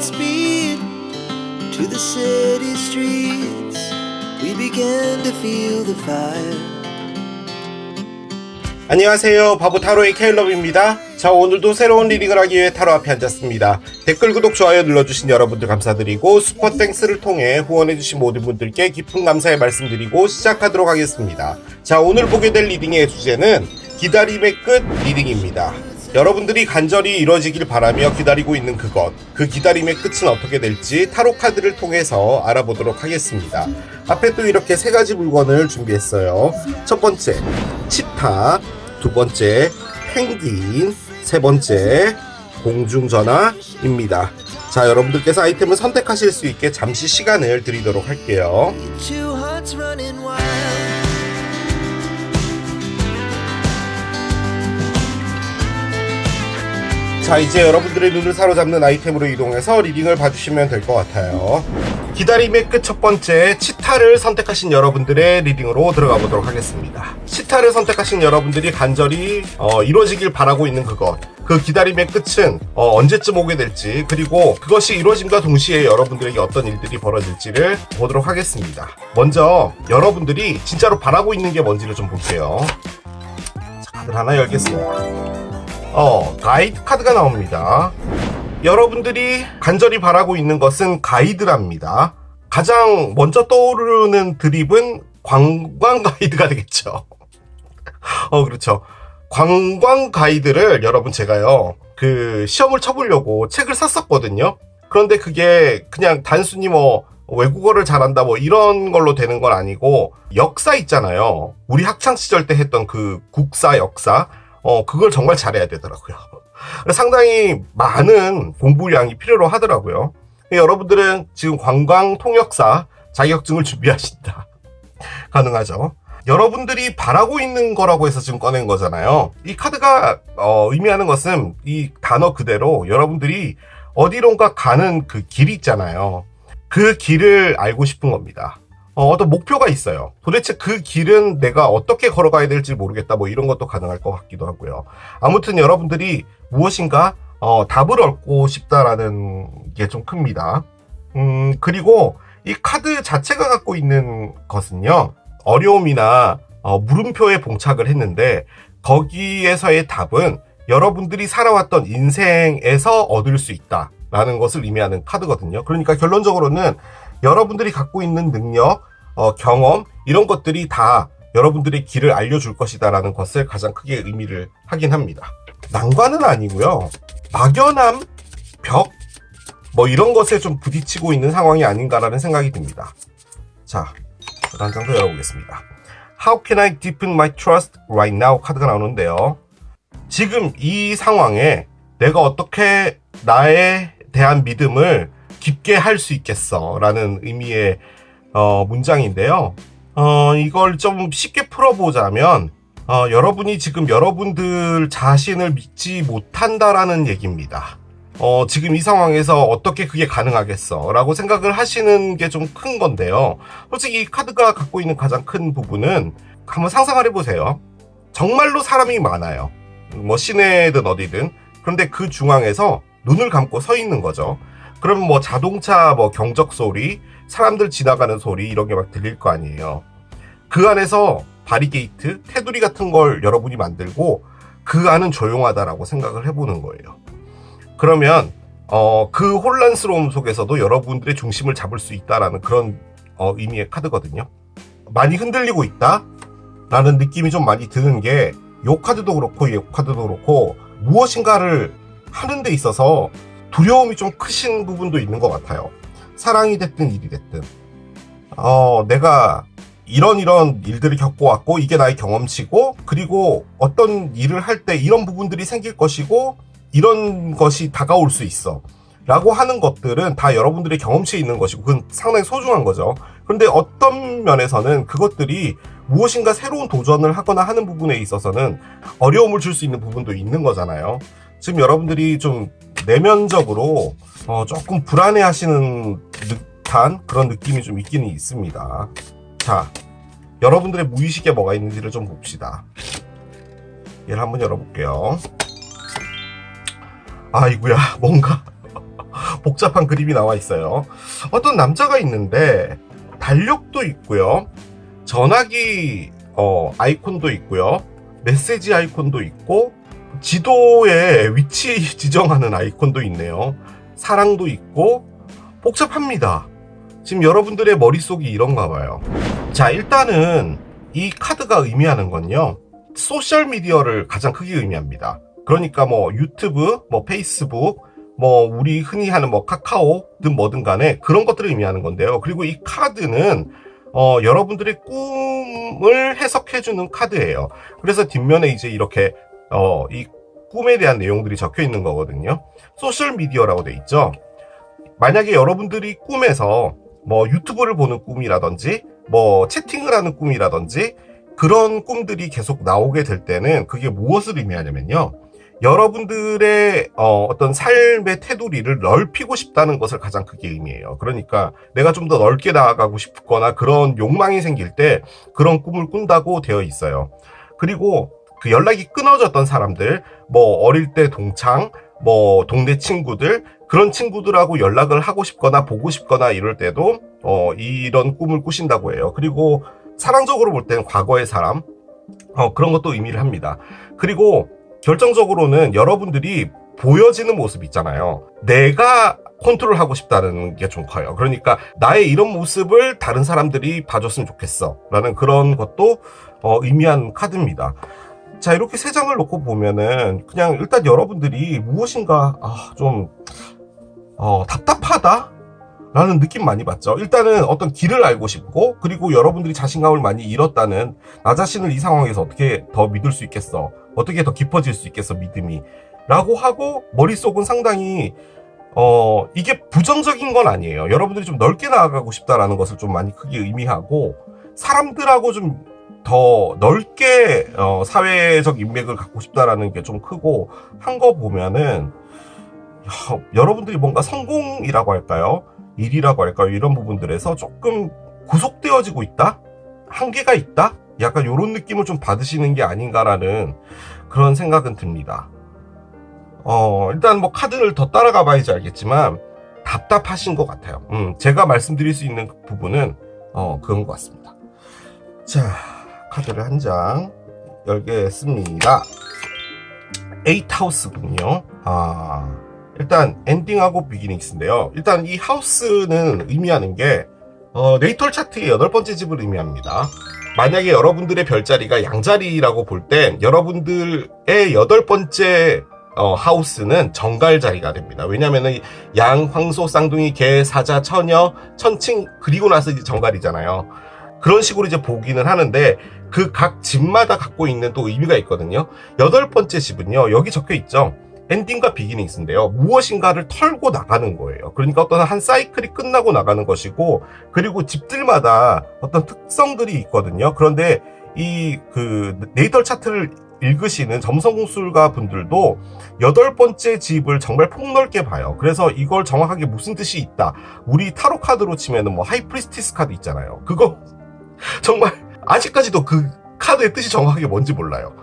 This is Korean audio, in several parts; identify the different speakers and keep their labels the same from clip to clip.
Speaker 1: speed to the city streets. We began to feel the fire.
Speaker 2: 안녕하세요. 바보 타로의 케일럽입니다. 자, 오늘도 새로운 리딩을 하기 위해 타로 앞에 앉았습니다. 댓글, 구독, 좋아요 눌러주신 여러분들 감사드리고 슈퍼땡스를 통해 후원해주신 모든 분들께 깊은 감사의 말씀드리고 시작하도록 하겠습니다. 자, 오늘 보게 될 리딩의 주제는 기다림의 끝 리딩입니다. 여러분들이 간절히 이뤄지길 바라며 기다리고 있는 그것, 그 기다림의 끝은 어떻게 될지 타로 카드를 통해서 알아보도록 하겠습니다. 앞에 또 이렇게 세 가지 물건을 준비했어요. 첫 번째, 치타. 두 번째, 펭귄. 세 번째, 공중전화입니다. 자, 여러분들께서 아이템을 선택하실 수 있게 잠시 시간을 드리도록 할게요.
Speaker 1: Two hearts running wild.
Speaker 2: 자, 이제 여러분들의 눈을 사로잡는 아이템으로 이동해서 리딩을 봐주시면 될 것 같아요. 기다림의 끝 첫 번째, 치타를 선택하신 여러분들의 리딩으로 들어가 보도록 하겠습니다. 치타를 선택하신 여러분들이 간절히 이루어지길 바라고 있는 그것, 그 기다림의 끝은 언제쯤 오게 될지, 그리고 그것이 이루어짐과 동시에 여러분들에게 어떤 일들이 벌어질지를 보도록 하겠습니다. 먼저 여러분들이 진짜로 바라고 있는 게 뭔지를 좀 볼게요. 자, 카드를 하나 열겠습니다. 가이드 카드가 나옵니다. 여러분들이 간절히 바라고 있는 것은 가이드랍니다. 가장 먼저 떠오르는 드립은 관광 가이드가 되겠죠. 그렇죠. 관광 가이드를 여러분 제가요, 시험을 쳐보려고 책을 샀었거든요. 그런데 그게 그냥 단순히 외국어를 잘한다 이런 걸로 되는 건 아니고, 역사 있잖아요. 우리 학창시절 때 했던 그 국사, 역사. 그걸 정말 잘해야 되더라고요. 상당히 많은 공부량이 필요로 하더라고요. 여러분들은 지금 관광 통역사 자격증을 준비하신다. 가능하죠. 여러분들이 바라고 있는 거라고 해서 지금 꺼낸 거잖아요. 이 카드가 의미하는 것은 이 단어 그대로 여러분들이 어디론가 가는 그 길이 있잖아요. 그 길을 알고 싶은 겁니다. 어떤 목표가 있어요. 도대체 그 길은 내가 어떻게 걸어가야 될지 모르겠다, 이런 것도 가능할 것 같기도 하고요. 아무튼 여러분들이 무엇인가 답을 얻고 싶다라는 게 좀 큽니다. 그리고 이 카드 자체가 갖고 있는 것은요, 어려움이나 물음표에 봉착을 했는데, 거기에서의 답은 여러분들이 살아왔던 인생에서 얻을 수 있다라는 것을 의미하는 카드거든요. 그러니까 결론적으로는 여러분들이 갖고 있는 능력, 경험, 이런 것들이 다 여러분들의 길을 알려줄 것이다라는 것을 가장 크게 의미를 하긴 합니다. 난관은 아니고요. 막연함, 벽, 이런 것에 좀 부딪히고 있는 상황이 아닌가라는 생각이 듭니다. 자, 한 장 더 열어보겠습니다. How can I deepen my trust right now? 카드가 나오는데요. 지금 이 상황에 내가 어떻게 나에 대한 믿음을 깊게 할 수 있겠어 라는 의미의 문장인데요. 이걸 좀 쉽게 풀어보자면, 여러분이 지금 여러분들 자신을 믿지 못한다라는 얘기입니다. 지금 이 상황에서 어떻게 그게 가능하겠어 라고 생각을 하시는 게 좀 큰 건데요. 솔직히 이 카드가 갖고 있는 가장 큰 부분은, 한번 상상을 해보세요. 정말로 사람이 많아요. 시내든 어디든. 그런데 그 중앙에서 눈을 감고 서 있는 거죠. 그러면 자동차 경적 소리, 사람들 지나가는 소리, 이런 게 막 들릴 거 아니에요. 그 안에서 바리게이트, 테두리 같은 걸 여러분이 만들고 그 안은 조용하다라고 생각을 해보는 거예요. 그러면 그 혼란스러움 속에서도 여러분들의 중심을 잡을 수 있다라는 그런 의미의 카드거든요. 많이 흔들리고 있다라는 느낌이 좀 많이 드는 게, 요 카드도 그렇고 이 카드도 그렇고 무엇인가를 하는 데 있어서 두려움이 좀 크신 부분도 있는 것 같아요. 사랑이 됐든 일이 됐든. 내가 이런 일들을 겪어왔고, 이게 나의 경험치고, 그리고 어떤 일을 할 때 이런 부분들이 생길 것이고, 이런 것이 다가올 수 있어 라고 하는 것들은 다 여러분들의 경험치에 있는 것이고, 그건 상당히 소중한 거죠. 그런데 어떤 면에서는 그것들이 무엇인가 새로운 도전을 하거나 하는 부분에 있어서는 어려움을 줄 수 있는 부분도 있는 거잖아요. 지금 여러분들이 좀 내면적으로 조금 불안해하시는 듯한 그런 느낌이 좀 있기는 있습니다. 자, 여러분들의 무의식에 뭐가 있는지를 좀 봅시다. 얘를 한번 열어볼게요. 아이고야, 뭔가 복잡한 그림이 나와 있어요. 어떤 남자가 있는데 달력도 있고요. 전화기 아이콘도 있고요. 메시지 아이콘도 있고 지도에 위치 지정하는 아이콘도 있네요. 사랑도 있고 복잡합니다. 지금 여러분들의 머릿속이 이런가 봐요. 자, 일단은 이 카드가 의미하는 건요, 소셜미디어를 가장 크게 의미합니다. 그러니까 뭐 유튜브, 뭐 페이스북, 뭐 우리 흔히 하는 뭐 카카오든 뭐든 간에 그런 것들을 의미하는 건데요. 그리고 이 카드는 여러분들의 꿈을 해석해주는 카드예요. 그래서 뒷면에 이제 이렇게 이 꿈에 대한 내용들이 적혀 있는 거거든요. 소셜미디어라고 돼 있죠. 만약에 여러분들이 꿈에서 뭐 유튜브를 보는 꿈이라든지 뭐 채팅을 하는 꿈이라든지 그런 꿈들이 계속 나오게 될 때는 그게 무엇을 의미하냐면요, 여러분들의 어떤 삶의 테두리를 넓히고 싶다는 것을 가장 크게 의미해요. 그러니까 내가 좀 더 넓게 나아가고 싶거나 그런 욕망이 생길 때 그런 꿈을 꾼다고 되어 있어요. 그리고 그 연락이 끊어졌던 사람들, 뭐 어릴 때 동창, 뭐 동네 친구들, 그런 친구들하고 연락을 하고 싶거나 보고 싶거나 이럴 때도 이런 꿈을 꾸신다고 해요. 그리고 사랑적으로 볼 때는 과거의 사람, 그런 것도 의미를 합니다. 그리고 결정적으로는 여러분들이 보여지는 모습 있잖아요. 내가 컨트롤하고 싶다는 게 좀 커요. 그러니까 나의 이런 모습을 다른 사람들이 봐줬으면 좋겠어 라는 그런 것도 의미한 카드입니다. 자, 이렇게 세 장을 놓고 보면은 그냥 일단 여러분들이 무엇인가 좀 답답하다? 라는 느낌 많이 받죠. 일단은 어떤 길을 알고 싶고, 그리고 여러분들이 자신감을 많이 잃었다는, 나 자신을 이 상황에서 어떻게 더 믿을 수 있겠어, 어떻게 더 깊어질 수 있겠어 믿음이, 라고 하고 머릿속은 상당히 이게 부정적인 건 아니에요. 여러분들이 좀 넓게 나아가고 싶다라는 것을 좀 많이 크게 의미하고, 사람들하고 좀 더 넓게 사회적 인맥을 갖고 싶다라는 게 좀 크고 한 거 보면은 여러분들이 뭔가 성공이라고 할까요? 일이라고 할까요? 이런 부분들에서 조금 구속되어지고 있다? 한계가 있다? 약간 이런 느낌을 좀 받으시는 게 아닌가라는 그런 생각은 듭니다. 일단 뭐 카드를 더 따라가 봐야지 알겠지만 답답하신 것 같아요. 제가 말씀드릴 수 있는 부분은 그런 것 같습니다. 자, 카드를 한 장 열겠습니다. 8하우스군요. 일단 엔딩하고 비기닝스인데요. 일단 이 하우스는 의미하는 게 네이털 차트의 8번째 집을 의미합니다. 만약에 여러분들의 별자리가 양자리라고 볼 땐 여러분들의 8번째 하우스는 정갈 자리가 됩니다. 왜냐면은 양, 황소, 쌍둥이, 개, 사자, 처녀, 천칭, 그리고 나서 이제 정갈이잖아요. 그런 식으로 이제 보기는 하는데 그 각 집마다 갖고 있는 또 의미가 있거든요. 8번째 집은요, 여기 적혀 있죠. 엔딩과 비기닝스인데요. 무엇인가를 털고 나가는 거예요. 그러니까 어떤 한 사이클이 끝나고 나가는 것이고, 그리고 집들마다 어떤 특성들이 있거든요. 그런데 이 네이털 차트를 읽으시는 점성술가 분들도 8번째 집을 정말 폭넓게 봐요. 그래서 이걸 정확하게 무슨 뜻이 있다. 우리 타로 카드로 치면은 뭐 하이프리스티스 카드 있잖아요. 그거 정말 아직까지도 그 카드의 뜻이 정확하게 뭔지 몰라요.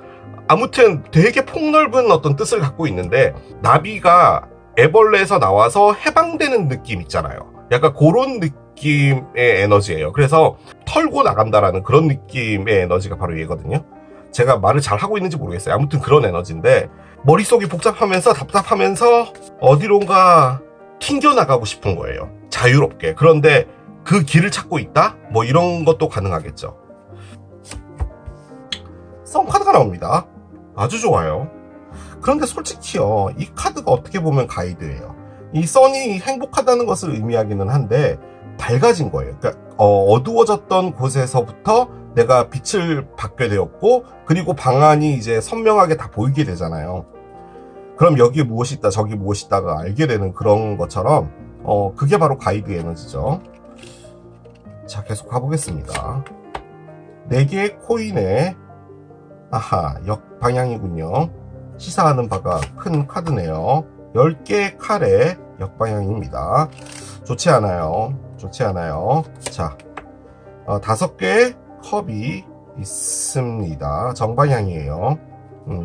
Speaker 2: 아무튼 되게 폭넓은 어떤 뜻을 갖고 있는데, 나비가 애벌레에서 나와서 해방되는 느낌 있잖아요. 약간 그런 느낌의 에너지예요. 그래서 털고 나간다라는 그런 느낌의 에너지가 바로 얘거든요. 제가 말을 잘 하고 있는지 모르겠어요. 아무튼 그런 에너지인데, 머릿속이 복잡하면서 답답하면서 어디론가 튕겨나가고 싶은 거예요. 자유롭게. 그런데 그 길을 찾고 있다? 뭐 이런 것도 가능하겠죠. 선 카드가 나옵니다. 아주 좋아요. 그런데 솔직히요, 이 카드가 어떻게 보면 가이드예요. 이 선이 행복하다는 것을 의미하기는 한데 밝아진 거예요. 그러니까 어두워졌던 곳에서부터 내가 빛을 받게 되었고, 그리고 방안이 이제 선명하게 다 보이게 되잖아요. 그럼 여기에 무엇이 있다, 저기 무엇이 있다가 알게 되는 그런 것처럼 그게 바로 가이드 에너지죠. 자, 계속 가보겠습니다. 4개의 코인에 역방향이군요. 시사하는 바가 큰 카드네요. 10개의 칼의 역방향입니다. 좋지 않아요. 좋지 않아요. 자, 5개의 컵이 있습니다. 정방향이에요.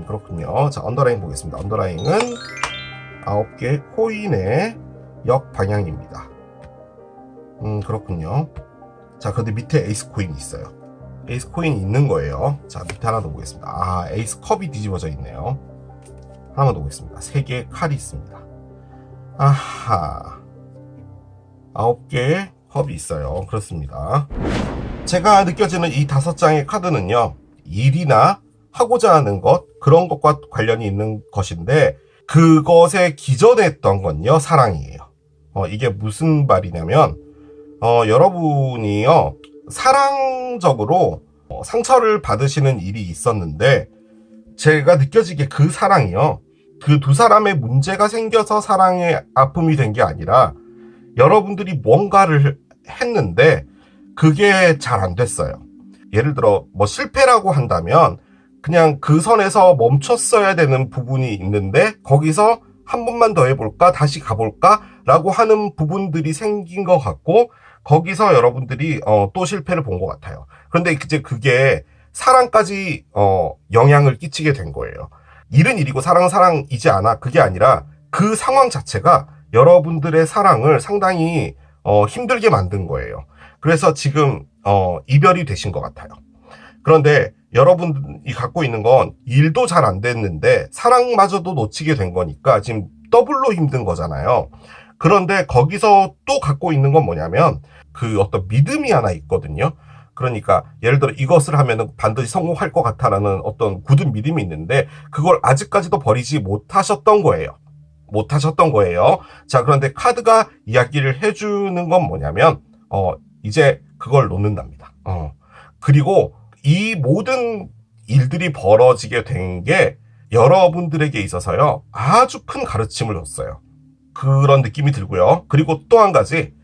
Speaker 2: 그렇군요. 자, 언더라인 보겠습니다. 언더라인은 9개의 코인에 역방향입니다. 그렇군요. 자, 근데 밑에 에이스 코인이 있어요. 에이스 코인이 있는 거예요. 자, 밑에 하나 더 보겠습니다. 아, 에이스 컵이 뒤집어져 있네요. 하나만 더 보겠습니다. 3개의 칼이 있습니다. 아하. 9개의 컵이 있어요. 그렇습니다. 제가 느껴지는 이 5장의 카드는요, 일이나 하고자 하는 것, 그런 것과 관련이 있는 것인데, 그것에 기전했던 건요, 사랑이에요. 이게 무슨 말이냐면, 여러분이요, 사랑적으로 상처를 받으시는 일이 있었는데, 제가 느껴지기에 그 사랑이요, 그 두 사람의 문제가 생겨서 사랑의 아픔이 된 게 아니라, 여러분들이 뭔가를 했는데, 그게 잘 안 됐어요. 예를 들어, 실패라고 한다면, 그냥 그 선에서 멈췄어야 되는 부분이 있는데, 거기서 한 번만 더 해볼까? 다시 가볼까? 라고 하는 부분들이 생긴 것 같고, 거기서 여러분들이 또 실패를 본 것 같아요. 그런데 이제 그게 사랑까지 영향을 끼치게 된 거예요. 일은 일이고 사랑은 사랑이지 않아. 그게 아니라 그 상황 자체가 여러분들의 사랑을 상당히 힘들게 만든 거예요. 그래서 지금 이별이 되신 것 같아요. 그런데 여러분이 갖고 있는 건 일도 잘 안 됐는데 사랑마저도 놓치게 된 거니까 지금 더블로 힘든 거잖아요. 그런데 거기서 또 갖고 있는 건 뭐냐면 그 어떤 믿음이 하나 있거든요. 그러니까 예를 들어 이것을 하면 반드시 성공할 것 같다라는 어떤 굳은 믿음이 있는데 그걸 아직까지도 버리지 못하셨던 거예요. 자, 그런데 카드가 이야기를 해주는 건 뭐냐면 이제 그걸 놓는답니다. 그리고 이 모든 일들이 벌어지게 된 게 여러분들에게 있어서요, 아주 큰 가르침을 줬어요. 그런 느낌이 들고요. 그리고 또 한 가지,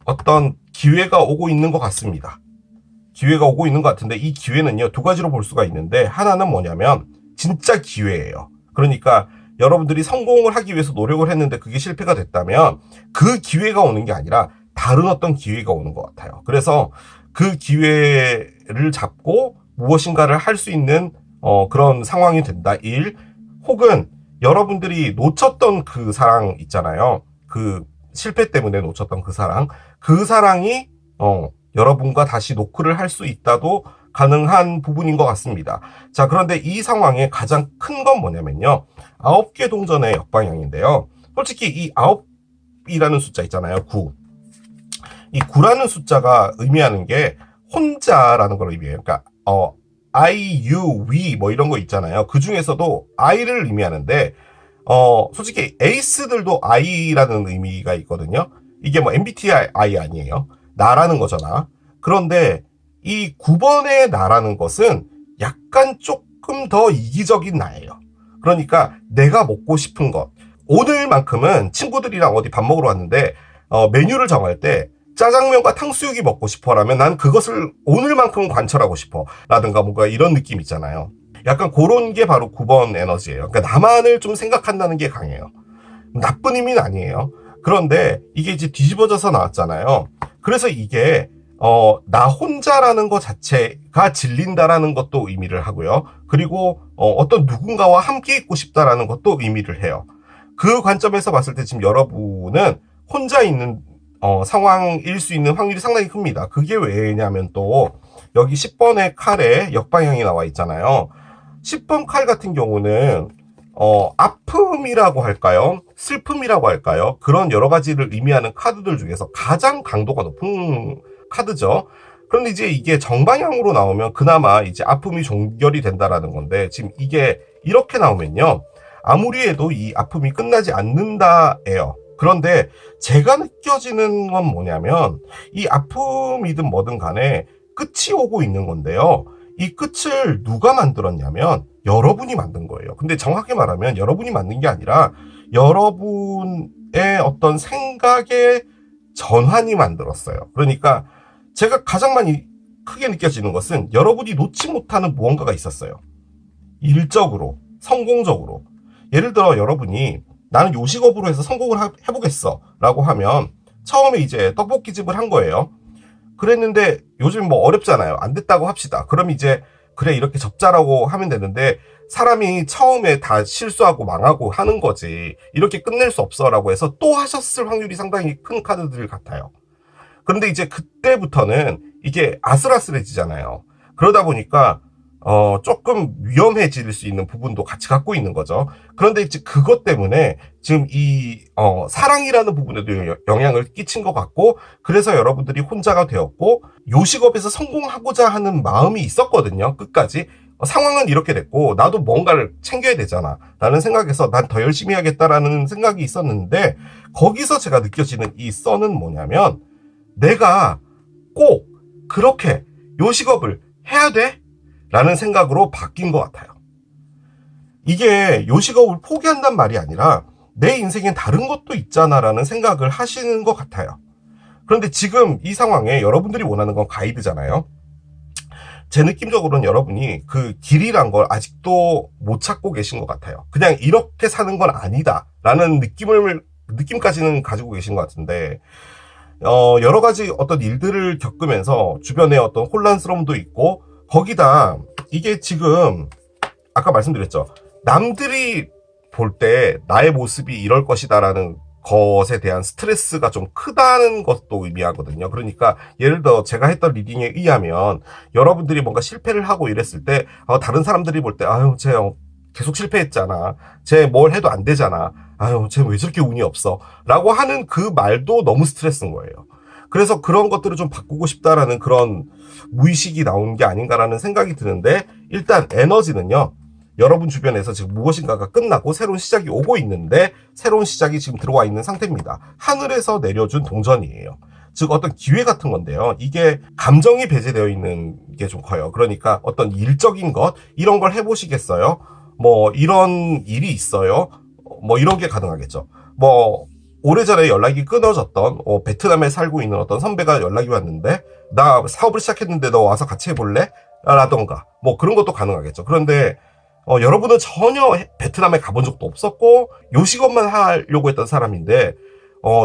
Speaker 2: 어떤 기회가 오고 있는 것 같습니다. 기회가 오고 있는 것 같은데 이 기회는요, 두 가지로 볼 수가 있는데 하나는 뭐냐면 진짜 기회예요. 그러니까 여러분들이 성공을 하기 위해서 노력을 했는데 그게 실패가 됐다면 그 기회가 오는 게 아니라 다른 어떤 기회가 오는 것 같아요. 그래서 그 기회를 잡고 무엇인가를 할 수 있는 그런 상황이 된다. 혹은 여러분들이 놓쳤던 그 사랑 있잖아요. 그 실패 때문에 놓쳤던 그 사랑이 여러분과 다시 노크를 할 수 있다도 가능한 부분인 것 같습니다. 자, 그런데 이 상황의 가장 큰 건 뭐냐면요, 9개 동전의 역방향인데요. 솔직히 이 9이라는 숫자 있잖아요. 9. 이 9라는 숫자가 의미하는 게 혼자라는 걸 의미해요. 그러니까 I, you, we 이런 거 있잖아요. 그 중에서도 I를 의미하는데 솔직히 에이스들도 I라는 의미가 있거든요. 이게 MBTI 아니에요. 나라는 거잖아. 그런데 이 9번의 나라는 것은 약간 조금 더 이기적인 나예요. 그러니까 내가 먹고 싶은 것. 오늘만큼은 친구들이랑 어디 밥 먹으러 왔는데 메뉴를 정할 때 짜장면과 탕수육이 먹고 싶어라면 난 그것을 오늘만큼은 관철하고 싶어 라든가 뭔가 이런 느낌 있잖아요. 약간 그런 게 바로 9번 에너지예요. 그러니까 나만을 좀 생각한다는 게 강해요. 나쁜 의미는 아니에요. 그런데 이게 이제 뒤집어져서 나왔잖아요. 그래서 이게 나 혼자라는 것 자체가 질린다라는 것도 의미를 하고요. 그리고 어떤 누군가와 함께 있고 싶다라는 것도 의미를 해요. 그 관점에서 봤을 때 지금 여러분은 혼자 있는 상황일 수 있는 확률이 상당히 큽니다. 그게 왜냐면 또 여기 10번의 칼에 역방향이 나와 있잖아요. 10번 칼 같은 경우는 아픔이라고 할까요? 슬픔이라고 할까요? 그런 여러 가지를 의미하는 카드들 중에서 가장 강도가 높은 카드죠. 그런데 이제 이게 정방향으로 나오면 그나마 이제 아픔이 종결이 된다라는 건데, 지금 이게 이렇게 나오면요, 아무리 해도 이 아픔이 끝나지 않는다예요. 그런데 제가 느껴지는 건 뭐냐면 이 아픔이든 뭐든 간에 끝이 오고 있는 건데요. 이 끝을 누가 만들었냐면 여러분이 만든 거예요. 근데 정확히 말하면 여러분이 만든 게 아니라 여러분의 어떤 생각의 전환이 만들었어요. 그러니까 제가 가장 많이 크게 느껴지는 것은 여러분이 놓지 못하는 무언가가 있었어요. 일적으로, 성공적으로. 예를 들어 여러분이 나는 요식업으로 해서 성공을 해보겠어 라고 하면 처음에 이제 떡볶이집을 한 거예요. 그랬는데 요즘 어렵잖아요. 안 됐다고 합시다. 그럼 이제 그래 이렇게 접자라고 하면 되는데 사람이 처음에 다 실수하고 망하고 하는 거지 이렇게 끝낼 수 없어 라고 해서 또 하셨을 확률이 상당히 큰 카드들 같아요. 그런데 이제 그때부터는 이게 아슬아슬해지잖아요. 그러다 보니까 조금 위험해질 수 있는 부분도 같이 갖고 있는 거죠. 그런데 이제 그것 때문에 지금 이 사랑이라는 부분에도 영향을 끼친 것 같고, 그래서 여러분들이 혼자가 되었고, 요식업에서 성공하고자 하는 마음이 있었거든요. 끝까지. 상황은 이렇게 됐고 나도 뭔가를 챙겨야 되잖아 라는 생각에서 난 더 열심히 해야겠다라는 생각이 있었는데, 거기서 제가 느껴지는 이 썬은 뭐냐면, 내가 꼭 그렇게 요식업을 해야 돼? 라는 생각으로 바뀐 것 같아요. 이게 요식업을 포기한단 말이 아니라 내 인생엔 다른 것도 있잖아 라는 생각을 하시는 것 같아요. 그런데 지금 이 상황에 여러분들이 원하는 건 가이드잖아요. 제 느낌적으로는 여러분이 그 길이란 걸 아직도 못 찾고 계신 것 같아요. 그냥 이렇게 사는 건 아니다 라는 느낌까지는 가지고 계신 것 같은데, 여러 가지 어떤 일들을 겪으면서 주변에 어떤 혼란스러움도 있고, 거기다 이게 지금 아까 말씀드렸죠. 남들이 볼 때 나의 모습이 이럴 것이다 라는 것에 대한 스트레스가 좀 크다는 것도 의미하거든요. 그러니까 예를 들어 제가 했던 리딩에 의하면 여러분들이 뭔가 실패를 하고 이랬을 때 다른 사람들이 볼 때 아유 쟤 계속 실패했잖아, 쟤 뭘 해도 안 되잖아, 아유 쟤 왜 저렇게 운이 없어 라고 하는 그 말도 너무 스트레스인 거예요. 그래서 그런 것들을 좀 바꾸고 싶다라는 그런 무의식이 나온 게 아닌가라는 생각이 드는데, 일단 에너지는요, 여러분 주변에서 지금 무엇인가가 끝나고 새로운 시작이 오고 있는데, 새로운 시작이 지금 들어와 있는 상태입니다. 하늘에서 내려준 동전이에요. 즉 어떤 기회 같은 건데요, 이게 감정이 배제되어 있는 게 좀 커요. 그러니까 어떤 일적인 것 이런 걸 해보시겠어요? 뭐 이런 일이 있어요? 뭐 이런 게 가능하겠죠. 뭐 오래전에 연락이 끊어졌던 베트남에 살고 있는 어떤 선배가 연락이 왔는데, 나 사업을 시작했는데 너 와서 같이 해볼래? 라던가 뭐 그런 것도 가능하겠죠. 그런데 여러분은 전혀 베트남에 가본 적도 없었고 요식업만 하려고 했던 사람인데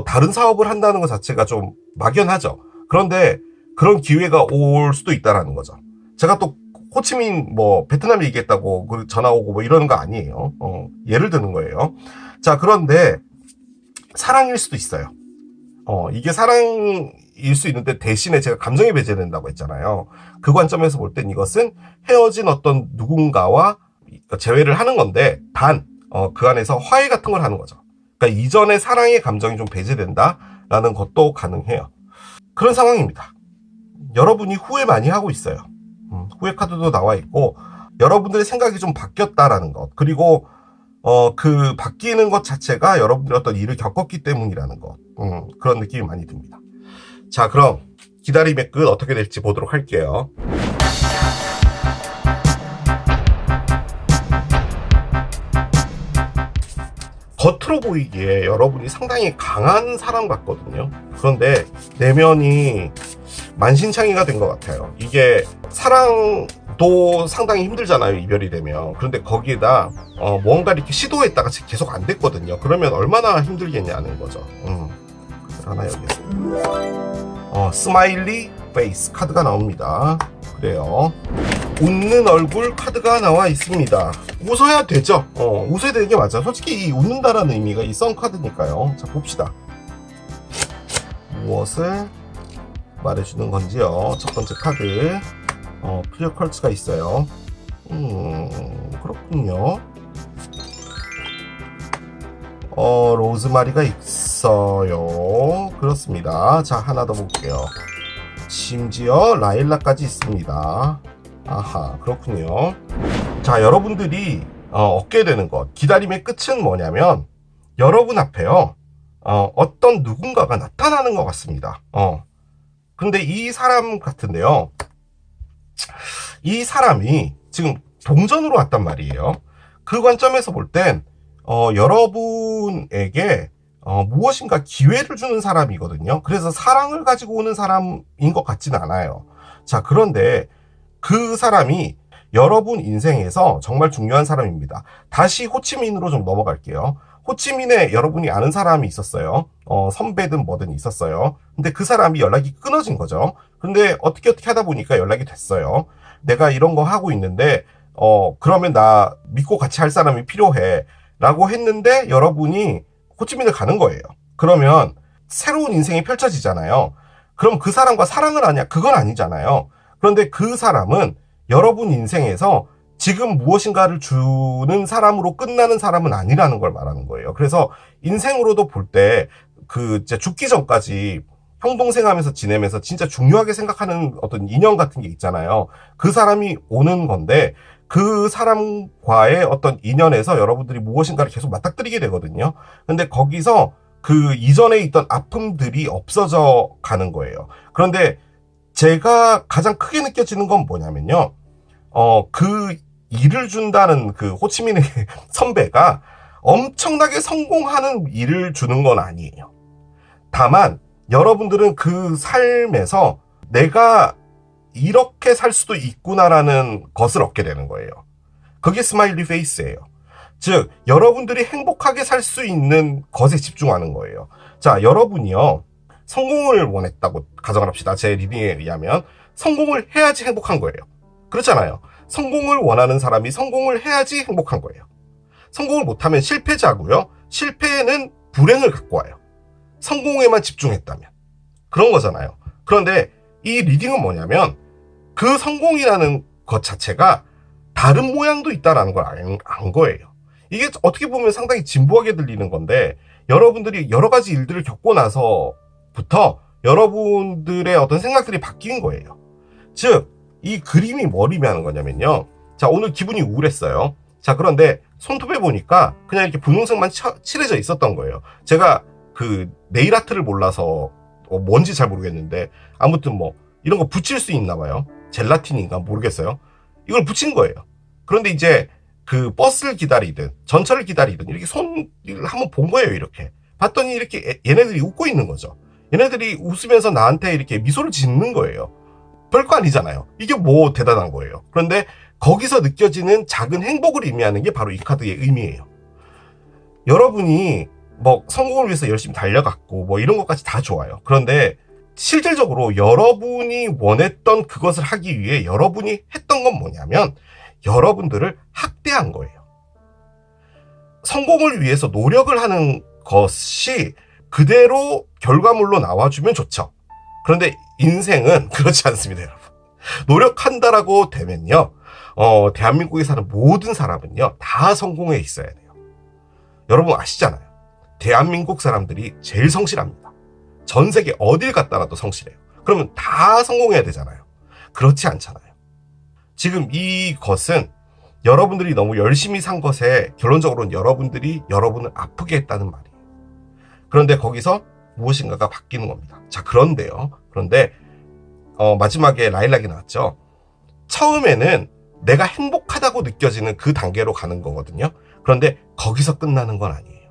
Speaker 2: 다른 사업을 한다는 것 자체가 좀 막연하죠. 그런데 그런 기회가 올 수도 있다라는 거죠. 제가 또 호치민 뭐 베트남 얘기했다고 전화 오고 뭐 이러는 거 아니에요. 예를 드는 거예요. 자, 그런데 사랑일 수도 있어요. 이게 사랑일 수 있는데 대신에 제가 감정이 배제된다고 했잖아요. 그 관점에서 볼 땐 이것은 헤어진 어떤 누군가와 재회를 하는 건데, 단 그 안에서 화해 같은 걸 하는 거죠. 그러니까 이전의 사랑의 감정이 좀 배제된다라는 것도 가능해요. 그런 상황입니다. 여러분이 후회 많이 하고 있어요. 후회 카드도 나와 있고, 여러분들의 생각이 좀 바뀌었다라는 것, 그리고 그 바뀌는 것 자체가 여러분들이 어떤 일을 겪었기 때문이라는 것, 그런 느낌이 많이 듭니다. 자, 그럼 기다림의 끝 어떻게 될지 보도록 할게요. 겉으로 보이기에 여러분이 상당히 강한 사람 같거든요. 그런데 내면이 만신창이가 된 것 같아요. 이게 사랑도 상당히 힘들잖아요, 이별이 되면. 그런데 거기에다 뭔가 이렇게 시도했다가 계속 안 됐거든요. 그러면 얼마나 힘들겠냐는 거죠. 하나 여기 있습니다. 스마일리 페이스 카드가 나옵니다. 그래요. 웃는 얼굴 카드가 나와 있습니다. 웃어야 되죠. 웃어야 되는 게 맞아. 솔직히 이 웃는다라는 의미가 이 썬 카드니까요. 자, 봅시다. 무엇을 말해주는 건지요. 첫 번째 카드, 클리어 컬츠가 있어요. 그렇군요. 로즈마리가 있어요. 그렇습니다. 자, 하나 더 볼게요. 심지어 라일락까지 있습니다. 아하, 그렇군요. 자, 여러분들이 얻게 되는 것, 기다림의 끝은 뭐냐면, 여러분 앞에요, 어떤 누군가가 나타나는 것 같습니다. 근데 이 사람 같은데요, 이 사람이 지금 동전으로 왔단 말이에요. 그 관점에서 볼 땐 여러분에게 무엇인가 기회를 주는 사람이거든요. 그래서 사랑을 가지고 오는 사람인 것 같지는 않아요. 자, 그런데 그 사람이 여러분 인생에서 정말 중요한 사람입니다. 다시 호치민으로 좀 넘어갈게요. 호치민에 여러분이 아는 사람이 있었어요. 선배든 뭐든 있었어요. 근데 그 사람이 연락이 끊어진 거죠. 근데 어떻게 하다 보니까 연락이 됐어요. 내가 이런 거 하고 있는데 그러면 나 믿고 같이 할 사람이 필요해. 라고 했는데 여러분이 호치민을 가는 거예요. 그러면 새로운 인생이 펼쳐지잖아요. 그럼 그 사람과 사랑을 하냐? 그건 아니잖아요. 그런데 그 사람은 여러분 인생에서 지금 무엇인가를 주는 사람으로 끝나는 사람은 아니라는 걸 말하는 거예요. 그래서 인생으로도 볼 때 이제 죽기 전까지 형 동생 하면서 지내면서 진짜 중요하게 생각하는 어떤 인연 같은 게 있잖아요. 그 사람이 오는 건데 그 사람과의 어떤 인연에서 여러분들이 무엇인가를 계속 맞닥뜨리게 되거든요. 근데 거기서 그 이전에 있던 아픔들이 없어져 가는 거예요. 그런데 제가 가장 크게 느껴지는 건 뭐냐면요. 그 일을 준다는 그 호치민의 선배가 엄청나게 성공하는 일을 주는 건 아니에요. 다만 여러분들은 그 삶에서 내가 이렇게 살 수도 있구나라는 것을 얻게 되는 거예요. 그게 스마일리 페이스예요. 즉 여러분들이 행복하게 살 수 있는 것에 집중하는 거예요. 자, 여러분이요 성공을 원했다고 가정을 합시다. 제 리딩에 의하면 성공을 해야지 행복한 거예요. 그렇잖아요. 성공을 원하는 사람이 성공을 해야지 행복한 거예요. 성공을 못하면 실패자고요. 실패는 불행을 갖고 와요. 성공에만 집중했다면 그런 거잖아요. 그런데 이 리딩은 뭐냐면 그 성공이라는 것 자체가 다른 모양도 있다라는 걸 안 거예요. 이게 어떻게 보면 상당히 진부하게 들리는 건데 여러분들이 여러 가지 일들을 겪고 나서부터 여러분들의 어떤 생각들이 바뀐 거예요. 즉, 이 그림이 뭘 의미하는 거냐면요. 자, 오늘 기분이 우울했어요. 자, 그런데 손톱에 보니까 그냥 이렇게 분홍색만 칠해져 있었던 거예요. 제가 그 네일 아트를 몰라서 뭔지 잘 모르겠는데 아무튼 뭐 이런 거 붙일 수 있나 봐요. 젤라틴인가 모르겠어요. 이걸 붙인 거예요. 그런데 이제 그 버스를 기다리든 전철을 기다리든 이렇게 손을 한번 본 거예요. 이렇게 봤더니 이렇게 얘네들이 웃고 있는 거죠. 얘네들이 웃으면서 나한테 이렇게 미소를 짓는 거예요. 별거 아니잖아요. 이게 뭐 대단한 거예요. 그런데 거기서 느껴지는 작은 행복을 의미하는 게 바로 이 카드의 의미예요. 여러분이 뭐 성공을 위해서 열심히 달려갔고 뭐 이런 것까지 다 좋아요. 그런데 실질적으로 여러분이 원했던 그것을 하기 위해 여러분이 했던 건 뭐냐면 여러분들을 학대한 거예요. 성공을 위해서 노력을 하는 것이 그대로 결과물로 나와주면 좋죠. 그런데 인생은 그렇지 않습니다, 여러분. 노력한다라고 되면요, 대한민국에 사는 모든 사람은요, 다 성공해 있어야 돼요. 여러분 아시잖아요. 대한민국 사람들이 제일 성실합니다. 전 세계 어딜 갔다라도 성실해요. 그러면 다 성공해야 되잖아요. 그렇지 않잖아요. 지금 이것은 여러분들이 너무 열심히 산 것에 결론적으로는 여러분들이 여러분을 아프게 했다는 말이에요. 그런데 거기서 무엇인가가 바뀌는 겁니다. 자, 그런데 마지막에 라일락이 나왔죠. 처음에는 내가 행복하다고 느껴지는 그 단계로 가는 거거든요. 그런데 거기서 끝나는 건 아니에요.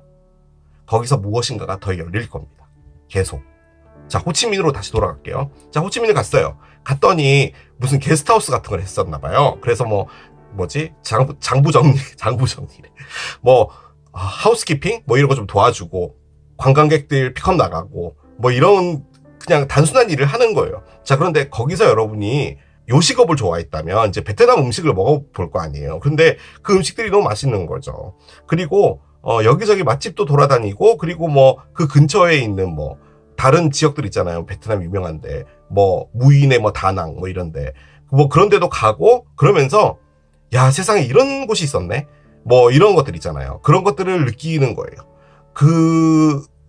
Speaker 2: 거기서 무엇인가가 더 열릴 겁니다. 계속. 자, 호치민으로 다시 돌아갈게요. 자, 호치민을 갔어요. 갔더니 무슨 게스트하우스 같은 걸 했었나 봐요. 그래서 장부 정리래. 하우스키핑? 이런 거 좀 도와주고, 관광객들 픽업 나가고, 이런 그냥 단순한 일을 하는 거예요. 자, 그런데 거기서 여러분이 요식업을 좋아했다면 이제 베트남 음식을 먹어볼 거 아니에요. 근데 그 음식들이 너무 맛있는 거죠. 그리고 여기저기 맛집도 돌아다니고, 그리고 그 근처에 있는 다른 지역들 있잖아요. 베트남 유명한데 무인의 다낭 이런데 그런 데도 가고, 그러면서 야, 세상에 이런 곳이 있었네, 이런 것들 있잖아요. 그런 것들을 느끼는 거예요.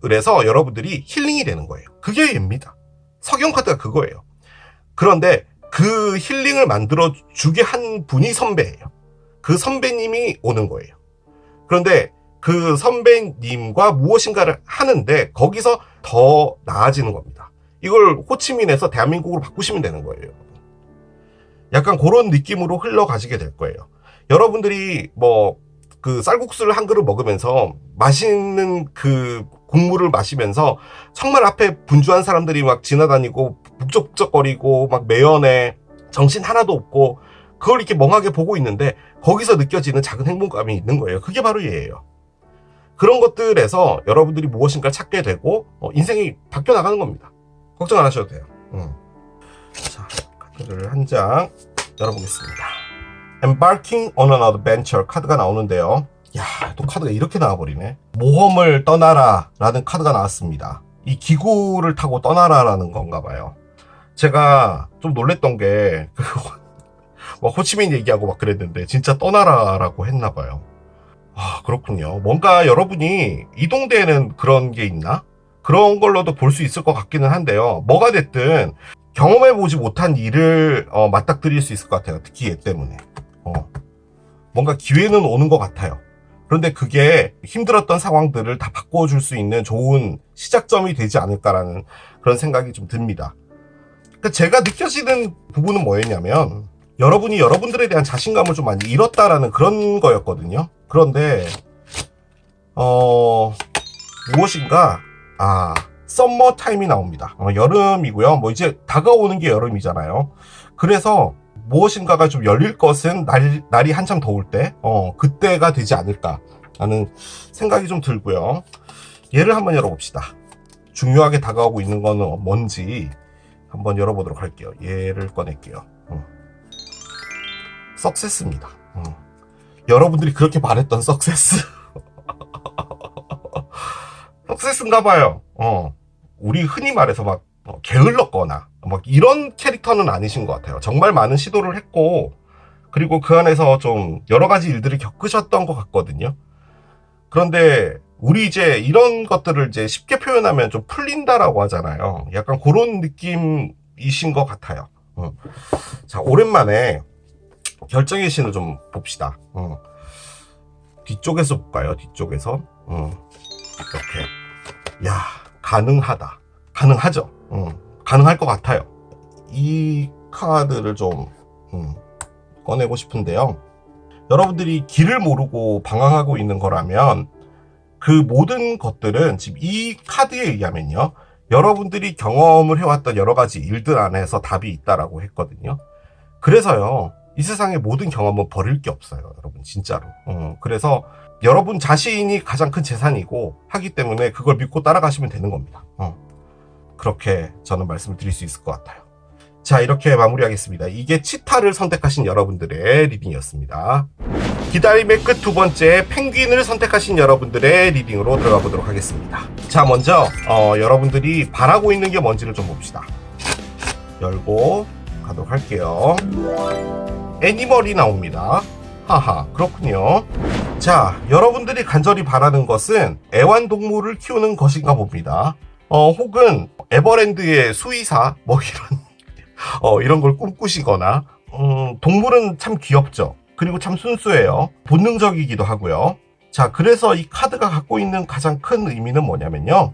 Speaker 2: 그래서 여러분들이 힐링이 되는 거예요. 그게 얘입니다. 석영 카드가 그거예요. 그런데 그 힐링을 만들어 주게 한 분이 선배예요. 그 선배님이 오는 거예요. 그런데 그 선배님과 무엇인가를 하는데 거기서 더 나아지는 겁니다. 이걸 호치민에서 대한민국으로 바꾸시면 되는 거예요. 약간 그런 느낌으로 흘러가시게 될 거예요. 여러분들이 그 쌀국수를 한 그릇 먹으면서 맛있는 그 국물을 마시면서 정말 앞에 분주한 사람들이 막 지나다니고 북적북적거리고 막 매연에 정신 하나도 없고 그걸 이렇게 멍하게 보고 있는데 거기서 느껴지는 작은 행복감이 있는 거예요. 그게 바로 얘예요. 그런 것들에서 여러분들이 무엇인가 찾게 되고 인생이 바뀌어 나가는 겁니다. 걱정 안 하셔도 돼요. 자, 카드를 한 장 열어보겠습니다. Embarking on an Adventure 카드가 나오는데요. 야, 또 카드가 이렇게 나와버리네. 모험을 떠나라 라는 카드가 나왔습니다. 이 기구를 타고 떠나라라는 건가 봐요. 제가 좀 놀랬던 게 뭐 호치민 얘기하고 막 그랬는데 진짜 떠나라라고 했나 봐요. 아, 그렇군요. 뭔가 여러분이 이동대에는 그런 게 있나? 그런 걸로도 볼 수 있을 것 같기는 한데요. 뭐가 됐든 경험해보지 못한 일을 맞닥뜨릴 수 있을 것 같아요. 특히 얘 때문에. 뭔가 기회는 오는 것 같아요. 그런데 그게 힘들었던 상황들을 다 바꿔줄 수 있는 좋은 시작점이 되지 않을까라는 그런 생각이 좀 듭니다. 그러니까 제가 느껴지는 부분은 뭐였냐면 여러분이 여러분들에 대한 자신감을 좀 많이 잃었다라는 그런 거였거든요. 그런데 무엇인가 썸머 타임이 나옵니다. 여름이고요. 뭐 이제 다가오는 게 여름이잖아요. 그래서 무엇인가가 좀 열릴 것은 날이 한참 더울 때 그때가 되지 않을까 하는 생각이 좀 들고요. 얘를 한번 열어봅시다. 중요하게 다가오고 있는 거는 뭔지 한번 열어보도록 할게요. 얘를 꺼낼게요. 석세스입니다. 여러분들이 그렇게 말했던 석세스. 석세스인가 봐요. 우리 흔히 말해서 막 게을렀거나 막 이런 캐릭터는 아니신 것 같아요. 정말 많은 시도를 했고 그리고 그 안에서 좀 여러 가지 일들을 겪으셨던 것 같거든요. 그런데 우리 이제 이런 것들을 이제 쉽게 표현하면 좀 풀린다라고 하잖아요. 약간 그런 느낌이신 것 같아요. 자, 오랜만에 결정의 신을 좀 봅시다. 뒤쪽에서 볼까요? 뒤쪽에서. 이렇게. 야, 가능하다. 가능하죠. 가능할 것 같아요. 이 카드를 좀 꺼내고 싶은데요. 여러분들이 길을 모르고 방황하고 있는 거라면 그 모든 것들은 지금 이 카드에 의하면요. 여러분들이 경험을 해왔던 여러 가지 일들 안에서 답이 있다라고 했거든요. 그래서요. 이 세상의 모든 경험은 버릴 게 없어요. 여러분 진짜로. 그래서 여러분 자신이 가장 큰 재산이고 하기 때문에 그걸 믿고 따라가시면 되는 겁니다. 그렇게 저는 말씀을 드릴 수 있을 것 같아요. 자, 이렇게 마무리하겠습니다. 이게 치타를 선택하신 여러분들의 리딩이었습니다. 기다림의 끝 두 번째 펭귄을 선택하신 여러분들의 리딩으로 들어가 보도록 하겠습니다. 자, 먼저 여러분들이 바라고 있는 게 뭔지를 좀 봅시다. 열고 가도록 할게요. 애니멀이 나옵니다. 하하, 그렇군요. 자, 여러분들이 간절히 바라는 것은 애완동물을 키우는 것인가 봅니다. 혹은 에버랜드의 수의사 뭐 이런 걸 꿈꾸시거나 동물은 참 귀엽죠. 그리고 참 순수해요. 본능적이기도 하고요. 자, 그래서 이 카드가 갖고 있는 가장 큰 의미는 뭐냐면요.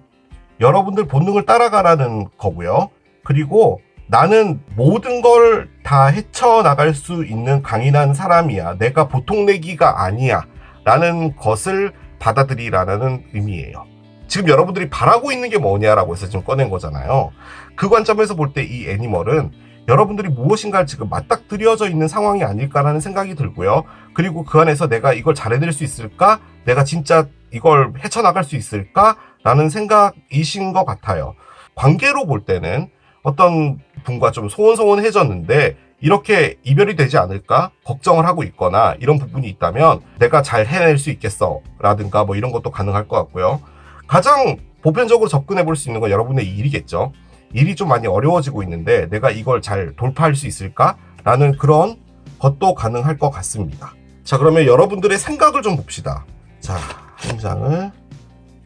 Speaker 2: 여러분들 본능을 따라가라는 거고요. 그리고 나는 모든 걸 다 헤쳐나갈 수 있는 강인한 사람이야. 내가 보통 내기가 아니야. 라는 것을 받아들이라는 의미예요. 지금 여러분들이 바라고 있는 게 뭐냐라고 해서 지금 꺼낸 거잖아요. 그 관점에서 볼 때 이 애니멀은 여러분들이 무엇인가를 지금 맞닥뜨려져 있는 상황이 아닐까라는 생각이 들고요. 그리고 그 안에서 내가 이걸 잘해낼 수 있을까? 내가 진짜 이걸 헤쳐나갈 수 있을까? 라는 생각이신 것 같아요. 관계로 볼 때는 어떤 분과 좀 소원소원해졌는데 이렇게 이별이 되지 않을까 걱정을 하고 있거나 이런 부분이 있다면 내가 잘 해낼 수 있겠어 라든가 뭐 이런 것도 가능할 것 같고요. 가장 보편적으로 접근해 볼 수 있는 건 여러분의 일이겠죠. 일이 좀 많이 어려워지고 있는데 내가 이걸 잘 돌파할 수 있을까 라는 그런 것도 가능할 것 같습니다. 자, 그러면 여러분들의 생각을 좀 봅시다. 자, 한 장을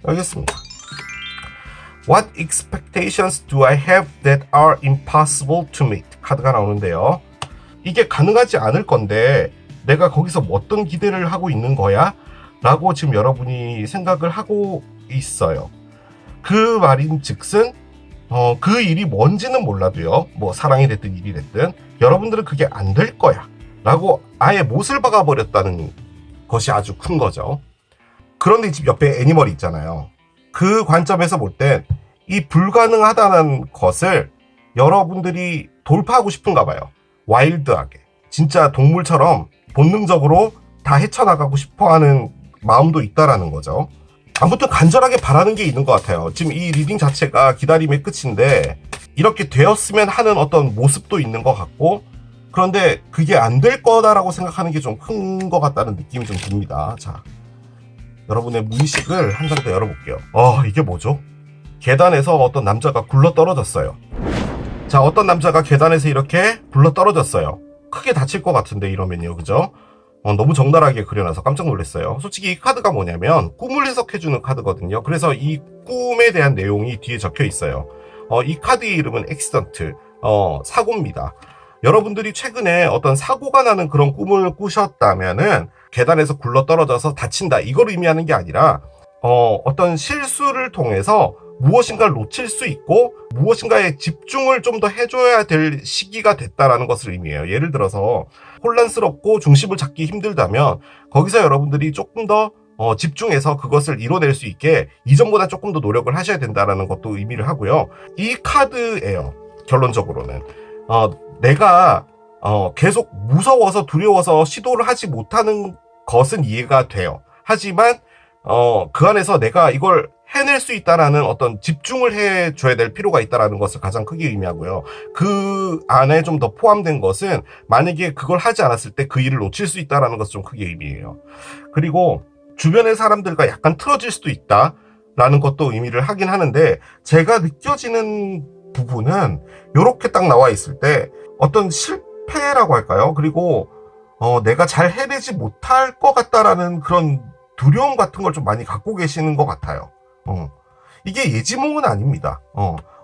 Speaker 2: 열겠습니다. What expectations do I have that are impossible to meet? 카드가 나오는데요. 이게 가능하지 않을 건데 내가 거기서 어떤 기대를 하고 있는 거야? 라고 지금 여러분이 생각을 하고 있어요. 그 말인 즉슨 그 일이 뭔지는 몰라도요. 뭐 사랑이 됐든 일이 됐든 여러분들은 그게 안 될 거야. 라고 아예 못을 박아버렸다는 것이 아주 큰 거죠. 그런데 지금 옆에 애니멀이 있잖아요. 그 관점에서 볼 땐 이 불가능하다는 것을 여러분들이 돌파하고 싶은가 봐요. 와일드하게. 진짜 동물처럼 본능적으로 다 헤쳐나가고 싶어하는 마음도 있다라는 거죠. 아무튼 간절하게 바라는 게 있는 것 같아요. 지금 이 리딩 자체가 기다림의 끝인데 이렇게 되었으면 하는 어떤 모습도 있는 것 같고 그런데 그게 안 될 거다라고 생각하는 게 좀 큰 것 같다는 느낌이 좀 듭니다. 자, 여러분의 무의식을 한 장 더 열어볼게요. 이게 뭐죠? 계단에서 어떤 남자가 굴러 떨어졌어요. 자, 어떤 남자가 계단에서 이렇게 굴러 떨어졌어요. 크게 다칠 것 같은데 이러면요, 그죠? 너무 적나라하게 그려놔서 깜짝 놀랐어요. 솔직히 이 카드가 뭐냐면 꿈을 해석해주는 카드거든요. 그래서 이 꿈에 대한 내용이 뒤에 적혀 있어요. 이 카드의 이름은 액시던트, 사고입니다. 여러분들이 최근에 어떤 사고가 나는 그런 꿈을 꾸셨다면은 계단에서 굴러 떨어져서 다친다, 이걸 의미하는 게 아니라 어떤 실수를 통해서 무엇인가를 놓칠 수 있고 무엇인가에 집중을 좀 더 해줘야 될 시기가 됐다라는 것을 의미해요. 예를 들어서 혼란스럽고 중심을 잡기 힘들다면 거기서 여러분들이 조금 더 집중해서 그것을 이뤄낼 수 있게 이전보다 조금 더 노력을 하셔야 된다라는 것도 의미를 하고요. 이 카드예요. 결론적으로는 내가 계속 무서워서 두려워서 시도를 하지 못하는 것은 이해가 돼요. 하지만 그 안에서 내가 이걸 해낼 수 있다라는 어떤 집중을 해줘야 될 필요가 있다라는 것을 가장 크게 의미하고요. 그 안에 좀 더 포함된 것은 만약에 그걸 하지 않았을 때 그 일을 놓칠 수 있다라는 것을 좀 크게 의미해요. 그리고 주변의 사람들과 약간 틀어질 수도 있다라는 것도 의미를 하긴 하는데, 제가 느껴지는 부분은 이렇게 딱 나와 있을 때 어떤 실패라고 할까요? 그리고 내가 잘 해내지 못할 것 같다라는 그런 두려움 같은 걸 좀 많이 갖고 계시는 것 같아요. 이게 예지몽은 아닙니다.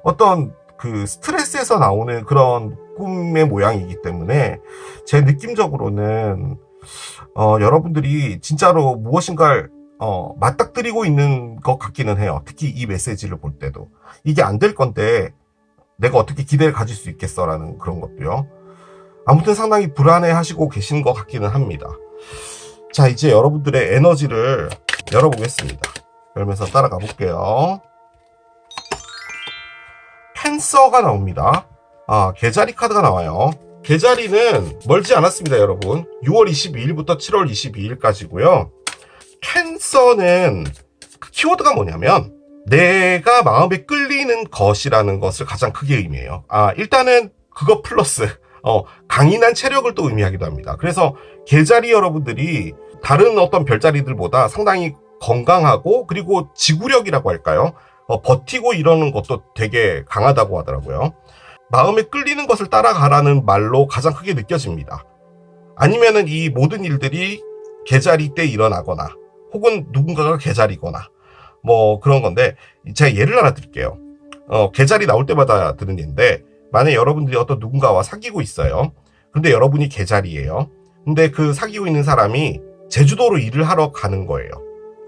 Speaker 2: 어떤 그 스트레스에서 나오는 그런 꿈의 모양이기 때문에 제 느낌적으로는 여러분들이 진짜로 무엇인가를 맞닥뜨리고 있는 것 같기는 해요. 특히 이 메시지를 볼 때도 이게 안 될 건데 내가 어떻게 기대를 가질 수 있겠어라는 그런 것도요. 아무튼 상당히 불안해 하시고 계신 것 같기는 합니다. 자, 이제 여러분들의 에너지를 열어보겠습니다. 열면서 따라가 볼게요. 캔서가 나옵니다. 개자리 카드가 나와요. 개자리는 멀지 않았습니다, 여러분. 6월 22일부터 7월 22일까지고요. 캔서는 그 키워드가 뭐냐면 내가 마음에 끌리는 것이라는 것을 가장 크게 의미해요. 일단은 그거 플러스 강인한 체력을 또 의미하기도 합니다. 그래서 개자리 여러분들이 다른 어떤 별자리들보다 상당히 건강하고, 그리고 지구력이라고 할까요? 버티고 이러는 것도 되게 강하다고 하더라고요. 마음에 끌리는 것을 따라가라는 말로 가장 크게 느껴집니다. 아니면은 이 모든 일들이 개자리 때 일어나거나 혹은 누군가가 개자리거나 뭐 그런 건데, 제가 예를 하나 드릴게요. 개자리 나올 때마다 드는 예인데, 만약에 여러분들이 어떤 누군가와 사귀고 있어요. 근데 여러분이 개자리예요. 근데 그 사귀고 있는 사람이 제주도로 일을 하러 가는 거예요.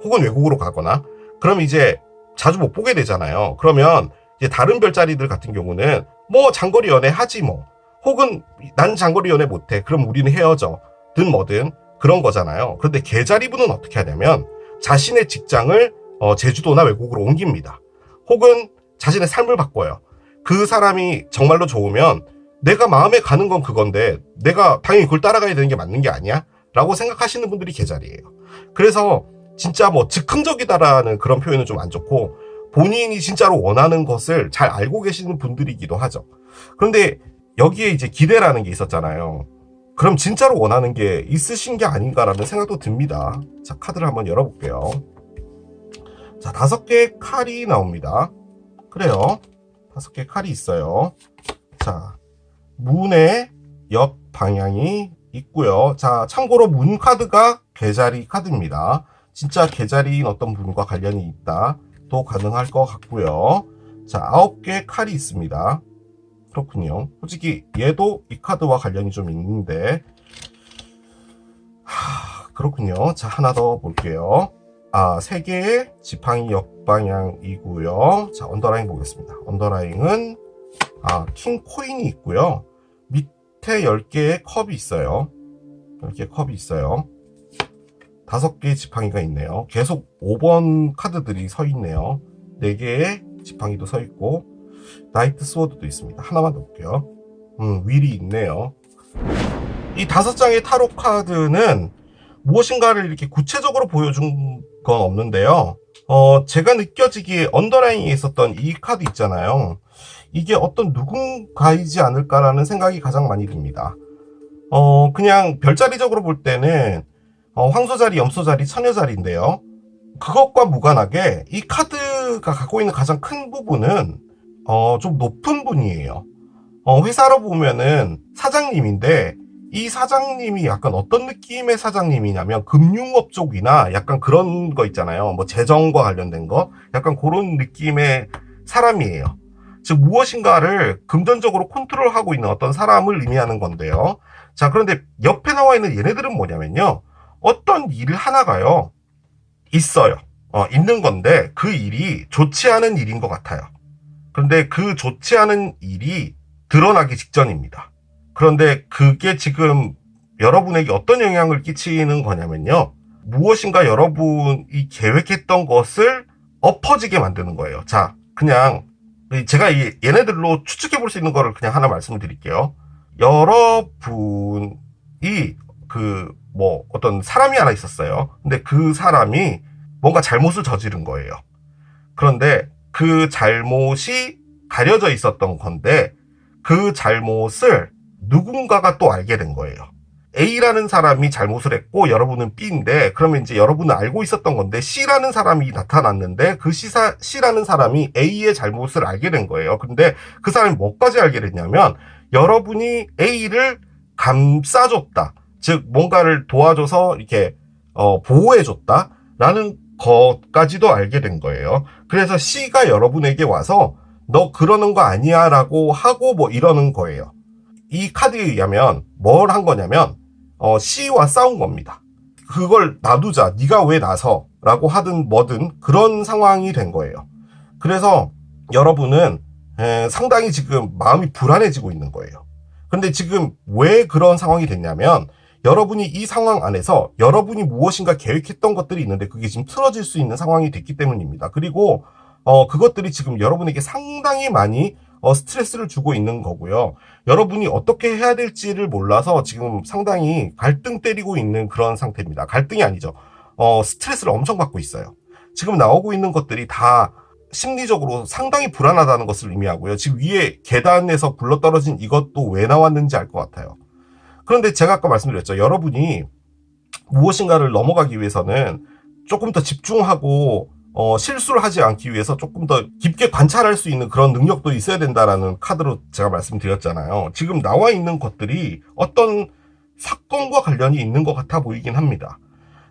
Speaker 2: 혹은 외국으로 가거나. 그럼 이제 자주 못 보게 되잖아요. 그러면 이제 다른 별자리들 같은 경우는 뭐 장거리 연애 하지 뭐, 혹은 난 장거리 연애 못해, 그럼 우리는 헤어져 든 뭐든 그런 거잖아요. 그런데 개자리분은 어떻게 하냐면 자신의 직장을 제주도나 외국으로 옮깁니다. 혹은 자신의 삶을 바꿔요. 그 사람이 정말로 좋으면 내가 마음에 가는 건 그건데 내가 당연히 그걸 따라가야 되는 게 맞는 게 아니야? 라고 생각하시는 분들이 개자리예요. 그래서 진짜 뭐 즉흥적이다라는 그런 표현은 좀 안 좋고, 본인이 진짜로 원하는 것을 잘 알고 계시는 분들이기도 하죠. 그런데 여기에 이제 기대라는 게 있었잖아요. 그럼 진짜로 원하는 게 있으신 게 아닌가라는 생각도 듭니다. 자, 카드를 한번 열어볼게요. 자, 5개의 칼이 나옵니다. 그래요. 5개의 칼이 있어요. 자, 문의 옆 방향이 있고요. 자, 참고로 문 카드가 개자리 카드입니다. 진짜 개자리인 어떤 분과 관련이 있다도 가능할 것 같고요. 자, 9개의 칼이 있습니다. 그렇군요. 솔직히 얘도 이 카드와 관련이 좀 있는데, 그렇군요. 자, 하나 더 볼게요. 3개의 지팡이 옆방향이고요. 자, 언더라인 보겠습니다. 언더라인은 킹 코인이 있고요. 밑에 10개의 컵이 있어요. 10개의 컵이 있어요. 5개의 지팡이가 있네요. 계속 5번 카드들이 서 있네요. 4개의 지팡이도 서 있고, 나이트 스워드도 있습니다. 하나만 더 볼게요. 윌이 있네요. 이 5장의 타로 카드는 무엇인가를 이렇게 구체적으로 보여준 건 없는데요. 제가 느껴지기에 언더라인에 있었던 이 카드 있잖아요. 이게 어떤 누군가이지 않을까라는 생각이 가장 많이 듭니다. 그냥 별자리적으로 볼 때는 황소자리, 염소자리, 처녀자리인데요. 그것과 무관하게 이 카드가 갖고 있는 가장 큰 부분은 좀 높은 분이에요. 회사로 보면은 사장님인데 이 사장님이 약간 어떤 느낌의 사장님이냐면 금융업 쪽이나 약간 그런 거 있잖아요. 뭐 재정과 관련된 거 약간 그런 느낌의 사람이에요. 즉 무엇인가를 금전적으로 컨트롤하고 있는 어떤 사람을 의미하는 건데요. 자, 그런데 옆에 나와 있는 얘네들은 뭐냐면요. 어떤 일 하나가요. 있어요. 있는 건데 그 일이 좋지 않은 일인 것 같아요. 그런데 그 좋지 않은 일이 드러나기 직전입니다. 그런데 그게 지금 여러분에게 어떤 영향을 끼치는 거냐면요. 무엇인가 여러분이 계획했던 것을 엎어지게 만드는 거예요. 자, 그냥 제가 얘네들로 추측해 볼 수 있는 거를 그냥 하나 말씀을 드릴게요. 여러분이 어떤 사람이 하나 있었어요. 근데 그 사람이 뭔가 잘못을 저지른 거예요. 그런데 그 잘못이 가려져 있었던 건데 그 잘못을 누군가가 또 알게 된 거예요. A라는 사람이 잘못을 했고 여러분은 B인데 그러면 이제 여러분은 알고 있었던 건데 C라는 사람이 나타났는데 그 C라는 사람이 A의 잘못을 알게 된 거예요. 근데 그 사람이 뭐까지 알게 됐냐면 여러분이 A를 감싸줬다. 즉 뭔가를 도와줘서 이렇게 보호해줬다 라는 것까지도 알게 된 거예요. 그래서 C가 여러분에게 와서 너 그러는 거 아니야 라고 하고 뭐 이러는 거예요. 이 카드에 의하면 뭘 한 거냐면 C와 싸운 겁니다. 그걸 놔두자, 네가 왜 나서 라고 하든 뭐든 그런 상황이 된 거예요. 그래서 여러분은 상당히 지금 마음이 불안해지고 있는 거예요. 근데 지금 왜 그런 상황이 됐냐면 여러분이 이 상황 안에서 여러분이 무엇인가 계획했던 것들이 있는데 그게 지금 틀어질 수 있는 상황이 됐기 때문입니다. 그리고 그것들이 지금 여러분에게 상당히 많이 스트레스를 주고 있는 거고요. 여러분이 어떻게 해야 될지를 몰라서 지금 상당히 갈등 때리고 있는 그런 상태입니다. 갈등이 아니죠. 스트레스를 엄청 받고 있어요. 지금 나오고 있는 것들이 다 심리적으로 상당히 불안하다는 것을 의미하고요. 지금 위에 계단에서 굴러떨어진 이것도 왜 나왔는지 알 것 같아요. 그런데 제가 아까 말씀드렸죠. 여러분이 무엇인가를 넘어가기 위해서는 조금 더 집중하고 실수를 하지 않기 위해서 조금 더 깊게 관찰할 수 있는 그런 능력도 있어야 된다라는 카드로 제가 말씀드렸잖아요. 지금 나와 있는 것들이 어떤 사건과 관련이 있는 것 같아 보이긴 합니다.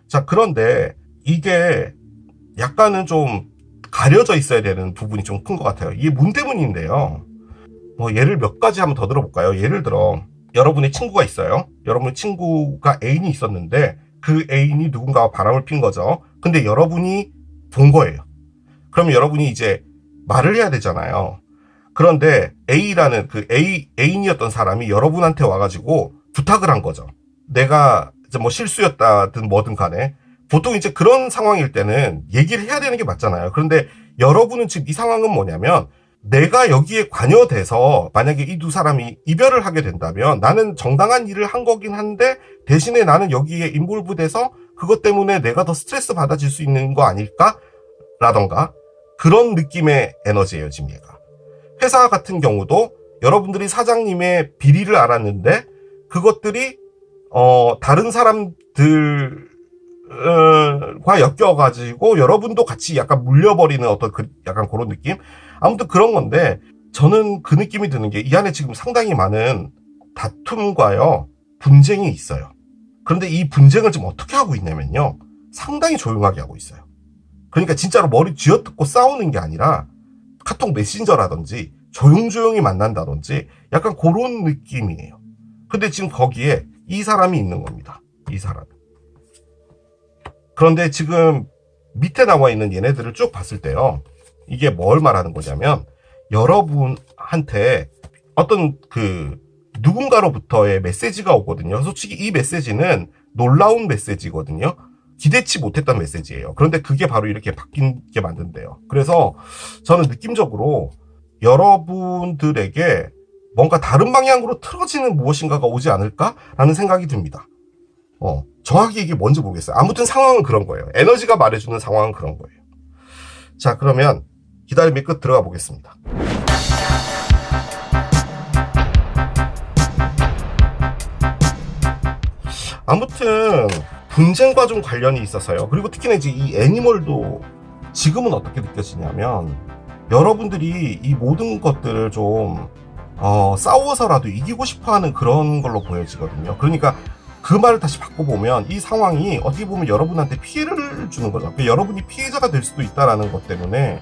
Speaker 2: 자, 그런데 이게 약간은 좀 가려져 있어야 되는 부분이 좀 큰 것 같아요. 이게 문대문인데요. 예를 몇 가지 한번 더 들어볼까요? 예를 들어 여러분의 친구가 있어요. 여러분의 친구가 애인이 있었는데 그 애인이 누군가와 바람을 핀 거죠. 근데 여러분이 본 거예요. 그럼 여러분이 이제 말을 해야 되잖아요. 그런데 A라는 그 애인이었던 사람이 여러분한테 와가지고 부탁을 한 거죠. 내가 이제 뭐 실수였다든 뭐든 간에 보통 이제 그런 상황일 때는 얘기를 해야 되는 게 맞잖아요. 그런데 여러분은 지금 이 상황은 뭐냐면 내가 여기에 관여돼서 만약에 이 두 사람이 이별을 하게 된다면 나는 정당한 일을 한 거긴 한데 대신에 나는 여기에 인볼브돼서 그것 때문에 내가 더 스트레스 받아질 수 있는 거 아닐까? 라던가 그런 느낌의 에너지예요, 지금 얘가. 회사 같은 경우도 여러분들이 사장님의 비리를 알았는데 그것들이 다른 사람들과 엮여가지고 여러분도 같이 약간 물려버리는 어떤 약간 그런 느낌? 아무튼 그런 건데 저는 그 느낌이 드는 게 이 안에 지금 상당히 많은 다툼과요 분쟁이 있어요. 그런데 이 분쟁을 지금 어떻게 하고 있냐면요 상당히 조용하게 하고 있어요. 그러니까 진짜로 머리 쥐어뜯고 싸우는 게 아니라 카톡 메신저라든지 조용조용히 만난다든지 약간 그런 느낌이에요. 근데 지금 거기에 이 사람이 있는 겁니다. 이 사람. 그런데 지금 밑에 나와 있는 얘네들을 쭉 봤을 때요. 이게 뭘 말하는 거냐면 여러분한테 어떤 누군가로부터의 메시지가 오거든요. 솔직히 이 메시지는 놀라운 메시지거든요. 기대치 못했던 메시지예요. 그런데 그게 바로 이렇게 바뀌게 만든대요. 그래서 저는 느낌적으로 여러분들에게 뭔가 다른 방향으로 틀어지는 무엇인가가 오지 않을까라는 생각이 듭니다. 정확히 이게 뭔지 모르겠어요. 아무튼 상황은 그런 거예요. 에너지가 말해주는 상황은 그런 거예요. 자, 그러면 기다림의 끝 들어가 보겠습니다. 아무튼 분쟁과 좀 관련이 있어서요. 그리고 특히나 이제 이 애니멀도 지금은 어떻게 느껴지냐면 여러분들이 이 모든 것들을 좀 싸워서라도 이기고 싶어하는 그런 걸로 보여지거든요. 그러니까 그 말을 다시 바꿔보면 이 상황이 어떻게 보면 여러분한테 피해를 주는 거죠. 그러니까 여러분이 피해자가 될 수도 있다라는 것 때문에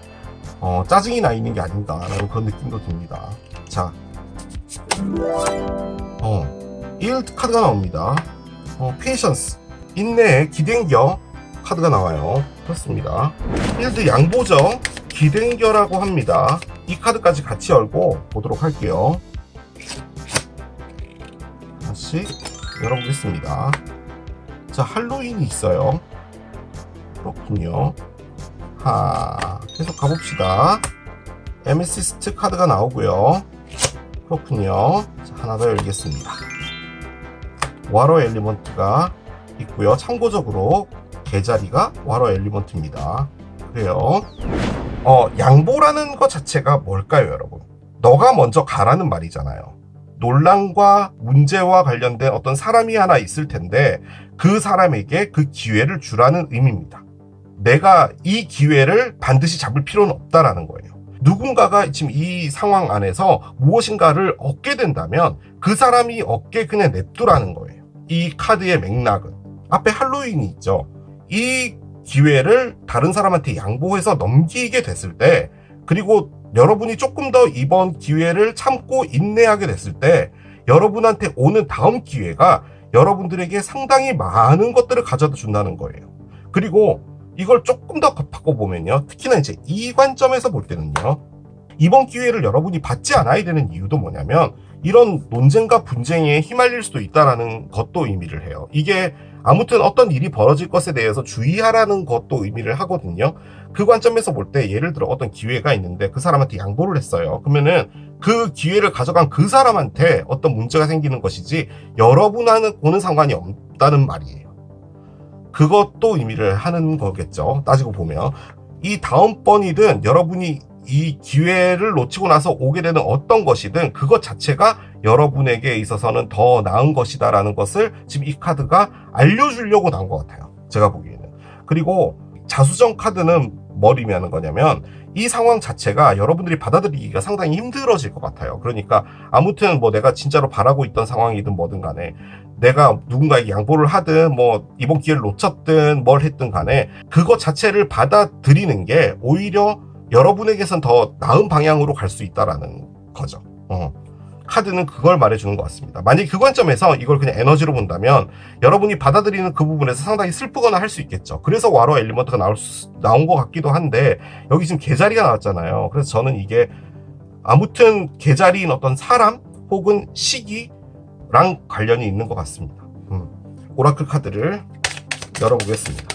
Speaker 2: 짜증이 나 있는 게 아닌가라는 그런 느낌도 듭니다. 자, 1 카드가 나옵니다. 페이션스, 인내의 기댕겨 카드가 나와요. 그렇습니다. 1드 양보죠. 기댕겨라고 합니다. 이 카드까지 같이 열고 보도록 할게요. 다시 열어보겠습니다. 자, 할로윈이 있어요. 그렇군요. 계속 가봅시다. 에메시스트 카드가 나오고요. 그렇군요. 자, 하나 더 열겠습니다. 와러 엘리먼트가 있고요. 참고적으로 개자리가 와러 엘리먼트입니다. 그래요. 양보라는 것 자체가 뭘까요, 여러분? 너가 먼저 가라는 말이잖아요. 논란과 문제와 관련된 어떤 사람이 하나 있을 텐데 그 사람에게 그 기회를 주라는 의미입니다. 내가 이 기회를 반드시 잡을 필요는 없다라는 거예요. 누군가가 지금 이 상황 안에서 무엇인가를 얻게 된다면 그 사람이 얻게 그냥 냅두라는 거예요. 이 카드의 맥락은 앞에 할로윈이 있죠. 이 기회를 다른 사람한테 양보해서 넘기게 됐을 때, 그리고 여러분이 조금 더 이번 기회를 참고 인내하게 됐을 때 여러분한테 오는 다음 기회가 여러분들에게 상당히 많은 것들을 가져다 준다는 거예요. 그리고 이걸 조금 더 바꿔보면요, 특히나 이제 이 관점에서 볼 때는요, 이번 기회를 여러분이 받지 않아야 되는 이유도 뭐냐면 이런 논쟁과 분쟁에 휘말릴 수도 있다는 것도 의미를 해요. 이게 아무튼 어떤 일이 벌어질 것에 대해서 주의하라는 것도 의미를 하거든요. 그 관점에서 볼 때 예를 들어 어떤 기회가 있는데 그 사람한테 양보를 했어요. 그러면은 그 기회를 가져간 그 사람한테 어떤 문제가 생기는 것이지 여러분하고는 상관이 없다는 말이에요. 그것도 의미를 하는 거겠죠. 따지고 보면 이 다음번이든 여러분이 이 기회를 놓치고 나서 오게 되는 어떤 것이든 그것 자체가 여러분에게 있어서는 더 나은 것이다라는 것을 지금 이 카드가 알려주려고 나온 것 같아요. 제가 보기에는. 그리고 자수정 카드는 뭘 의미하는 거냐면 이 상황 자체가 여러분들이 받아들이기가 상당히 힘들어질 것 같아요. 그러니까 아무튼 뭐 내가 진짜로 바라고 있던 상황이든 뭐든 간에 내가 누군가에게 양보를 하든 뭐 이번 기회를 놓쳤든 뭘 했든 간에 그것 자체를 받아들이는 게 오히려 여러분에게선 더 나은 방향으로 갈 수 있다라는 거죠. 카드는 그걸 말해주는 것 같습니다. 만약에 그 관점에서 이걸 그냥 에너지로 본다면 여러분이 받아들이는 그 부분에서 상당히 슬프거나 할 수 있겠죠. 그래서 와로 엘리먼트가 나온 것 같기도 한데 여기 지금 개자리가 나왔잖아요. 그래서 저는 이게 아무튼 개자리인 어떤 사람 혹은 시기랑 관련이 있는 것 같습니다. 오라클 카드를 열어보겠습니다.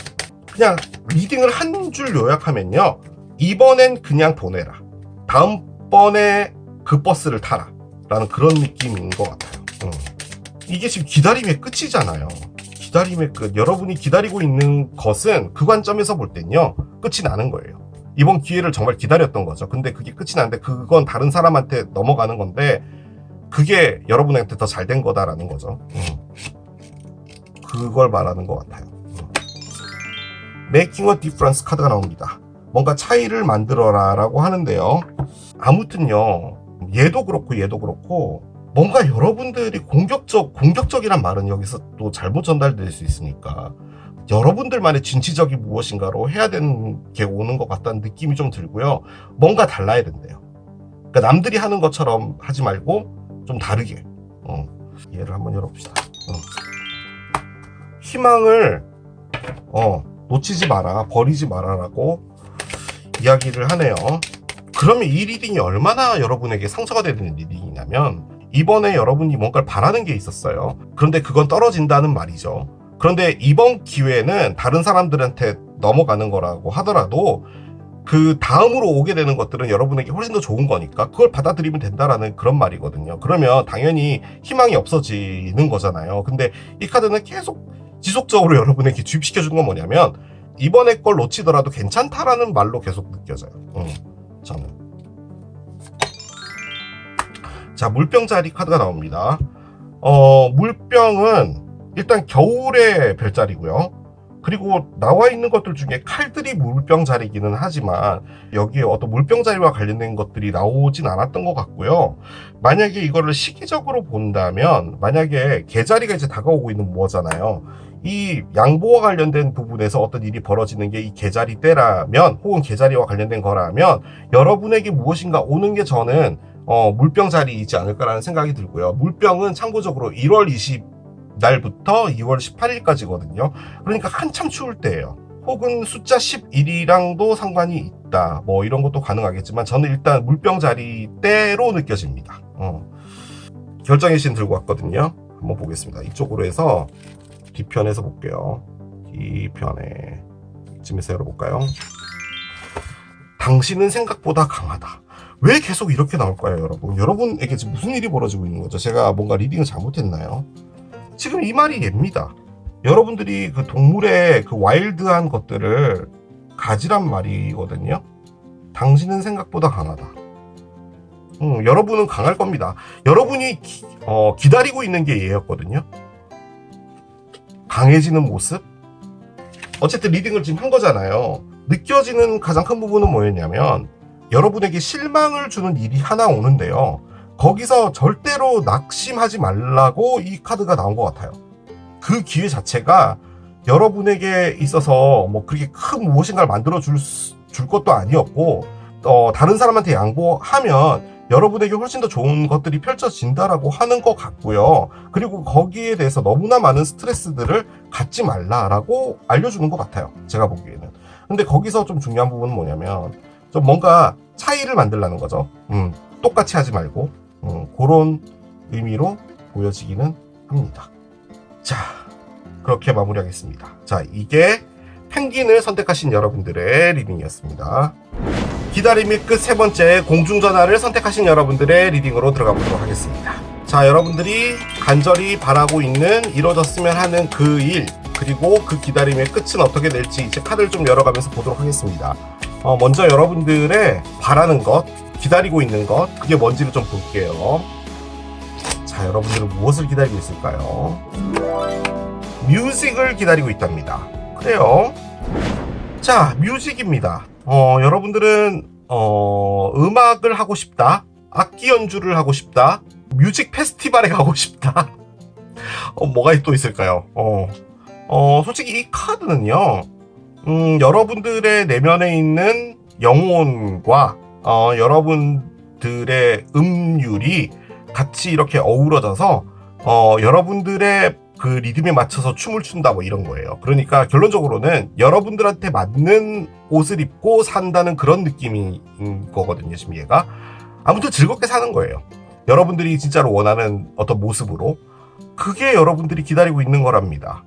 Speaker 2: 그냥 리딩을 한 줄 요약하면요, 이번엔 그냥 보내라, 다음번에 그 버스를 타라 라는 그런 느낌인 것 같아요. 이게 지금 기다림의 끝이잖아요. 기다림의 끝. 여러분이 기다리고 있는 것은 그 관점에서 볼 땐요, 끝이 나는 거예요. 이번 기회를 정말 기다렸던 거죠. 근데 그게 끝이 나는데 그건 다른 사람한테 넘어가는 건데 그게 여러분한테 더 잘 된 거다라는 거죠. 그걸 말하는 것 같아요. Making a difference 카드가 나옵니다. 뭔가 차이를 만들어라 라고 하는데요, 아무튼요, 얘도 그렇고 뭔가 여러분들이 공격적이란 말은 여기서 또 잘못 전달될 수 있으니까 여러분들만의 진취적인 무엇인가로 해야 되는 게 오는 것 같다는 느낌이 좀 들고요. 뭔가 달라야 된대요. 그러니까 남들이 하는 것처럼 하지 말고 좀 다르게. 얘를 한번 열어봅시다. 희망을 놓치지 마라, 버리지 마라라고 이야기를 하네요. 그러면 이 리딩이 얼마나 여러분에게 상처가 되는 리딩이냐면 이번에 여러분이 뭔가를 바라는 게 있었어요. 그런데 그건 떨어진다는 말이죠. 그런데 이번 기회는 다른 사람들한테 넘어가는 거라고 하더라도 그 다음으로 오게 되는 것들은 여러분에게 훨씬 더 좋은 거니까 그걸 받아들이면 된다라는 그런 말이거든요. 그러면 당연히 희망이 없어지는 거잖아요. 근데 이 카드는 계속 지속적으로 여러분에게 주입시켜준 건 뭐냐면 이번에 걸 놓치더라도 괜찮다라는 말로 계속 느껴져요. 저는. 자, 물병 자리 카드가 나옵니다. 물병은 일단 겨울의 별자리고요. 그리고 나와 있는 것들 중에 칼들이 물병자리기는 하지만 여기에 어떤 물병자리와 관련된 것들이 나오진 않았던 것 같고요. 만약에 이거를 시기적으로 본다면 만약에 개자리가 이제 다가오고 있는 무어잖아요. 이 양보와 관련된 부분에서 어떤 일이 벌어지는 게 이 개자리 때라면 혹은 개자리와 관련된 거라면 여러분에게 무엇인가 오는 게 저는 물병자리이지 않을까라는 생각이 들고요. 물병은 참고적으로 1월 20날부터 2월 18일까지거든요. 그러니까 한참 추울 때예요. 혹은 숫자 11이랑도 상관이 있다. 뭐 이런 것도 가능하겠지만 저는 일단 물병자리 때로 느껴집니다. 결정의 신 들고 왔거든요. 한번 보겠습니다. 이쪽으로 해서 뒤편에서 볼게요. 뒤편에 이쯤에서 열어볼까요? 당신은 생각보다 강하다. 왜 계속 이렇게 나올까요, 여러분? 여러분에게 지금 무슨 일이 벌어지고 있는 거죠? 제가 뭔가 리딩을 잘못했나요? 지금 이 말이 얘입니다. 여러분들이 그 동물의 그 와일드한 것들을 가지란 말이거든요. 당신은 생각보다 강하다. 여러분은 강할 겁니다. 여러분이 기다리고 있는 게 얘였거든요. 강해지는 모습? 어쨌든 리딩을 지금 한 거잖아요. 느껴지는 가장 큰 부분은 뭐였냐면 여러분에게 실망을 주는 일이 하나 오는데요. 거기서 절대로 낙심하지 말라고 이 카드가 나온 것 같아요. 그 기회 자체가 여러분에게 있어서 뭐 그렇게 큰 무엇인가를 만들어 줄 것도 아니었고 다른 사람한테 양보하면 여러분에게 훨씬 더 좋은 것들이 펼쳐진다라고 하는 것 같고요. 그리고 거기에 대해서 너무나 많은 스트레스들을 갖지 말라라고 알려주는 것 같아요. 제가 보기에는. 근데 거기서 좀 중요한 부분은 뭐냐면 좀 뭔가 차이를 만들라는 거죠. 똑같이 하지 말고 그런 의미로 보여지기는 합니다. 자, 그렇게 마무리하겠습니다. 자, 이게 펭귄을 선택하신 여러분들의 리딩이었습니다. 기다림의 끝 세 번째 공중전화를 선택하신 여러분들의 리딩으로 들어가 보도록 하겠습니다. 자, 여러분들이 간절히 바라고 있는 이루어졌으면 하는 그 일, 그리고 그 기다림의 끝은 어떻게 될지 이제 카드를 좀 열어가면서 보도록 하겠습니다. 먼저 여러분들의 바라는 것, 기다리고 있는 것, 그게 뭔지를 좀 볼게요. 자, 여러분들은 무엇을 기다리고 있을까요? 뮤직을 기다리고 있답니다. 그래요. 자, 뮤직입니다. 여러분들은 음악을 하고 싶다, 악기 연주를 하고 싶다, 뮤직 페스티벌에 가고 싶다. 뭐가 또 있을까요? 솔직히 이 카드는요, 여러분들의 내면에 있는 영혼과 여러분들의 음율이 같이 이렇게 어우러져서 여러분들의 그 리듬에 맞춰서 춤을 춘다 뭐 이런 거예요. 그러니까 결론적으로는 여러분들한테 맞는 옷을 입고 산다는 그런 느낌인 거거든요. 지금 얘가 아무튼 즐겁게 사는 거예요. 여러분들이 진짜로 원하는 어떤 모습으로. 그게 여러분들이 기다리고 있는 거랍니다.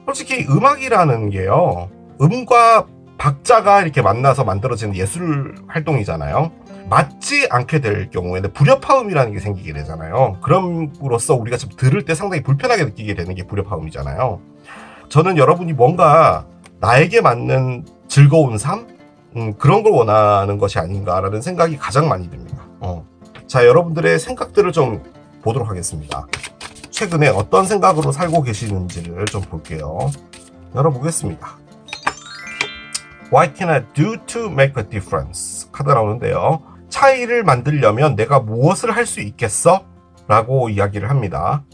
Speaker 2: 솔직히 음악이라는 게요, 음과 박자가 이렇게 만나서 만들어지는 예술 활동이잖아요. 맞지 않게 될 경우에는 불협화음이라는 게 생기게 되잖아요. 그럼으로써 우리가 좀 들을 때 상당히 불편하게 느끼게 되는 게 불협화음이잖아요. 저는 여러분이 뭔가 나에게 맞는 즐거운 삶? 그런 걸 원하는 것이 아닌가라는 생각이 가장 많이 듭니다. 자, 여러분들의 생각들을 좀 보도록 하겠습니다. 최근에 어떤 생각으로 살고 계시는지를 좀 볼게요. 열어보겠습니다. What can I do to make a difference? 카드가 나오는데요. 차이를 만들려면 내가 무엇을 할 수 있겠어? 라고 이야기를 합니다.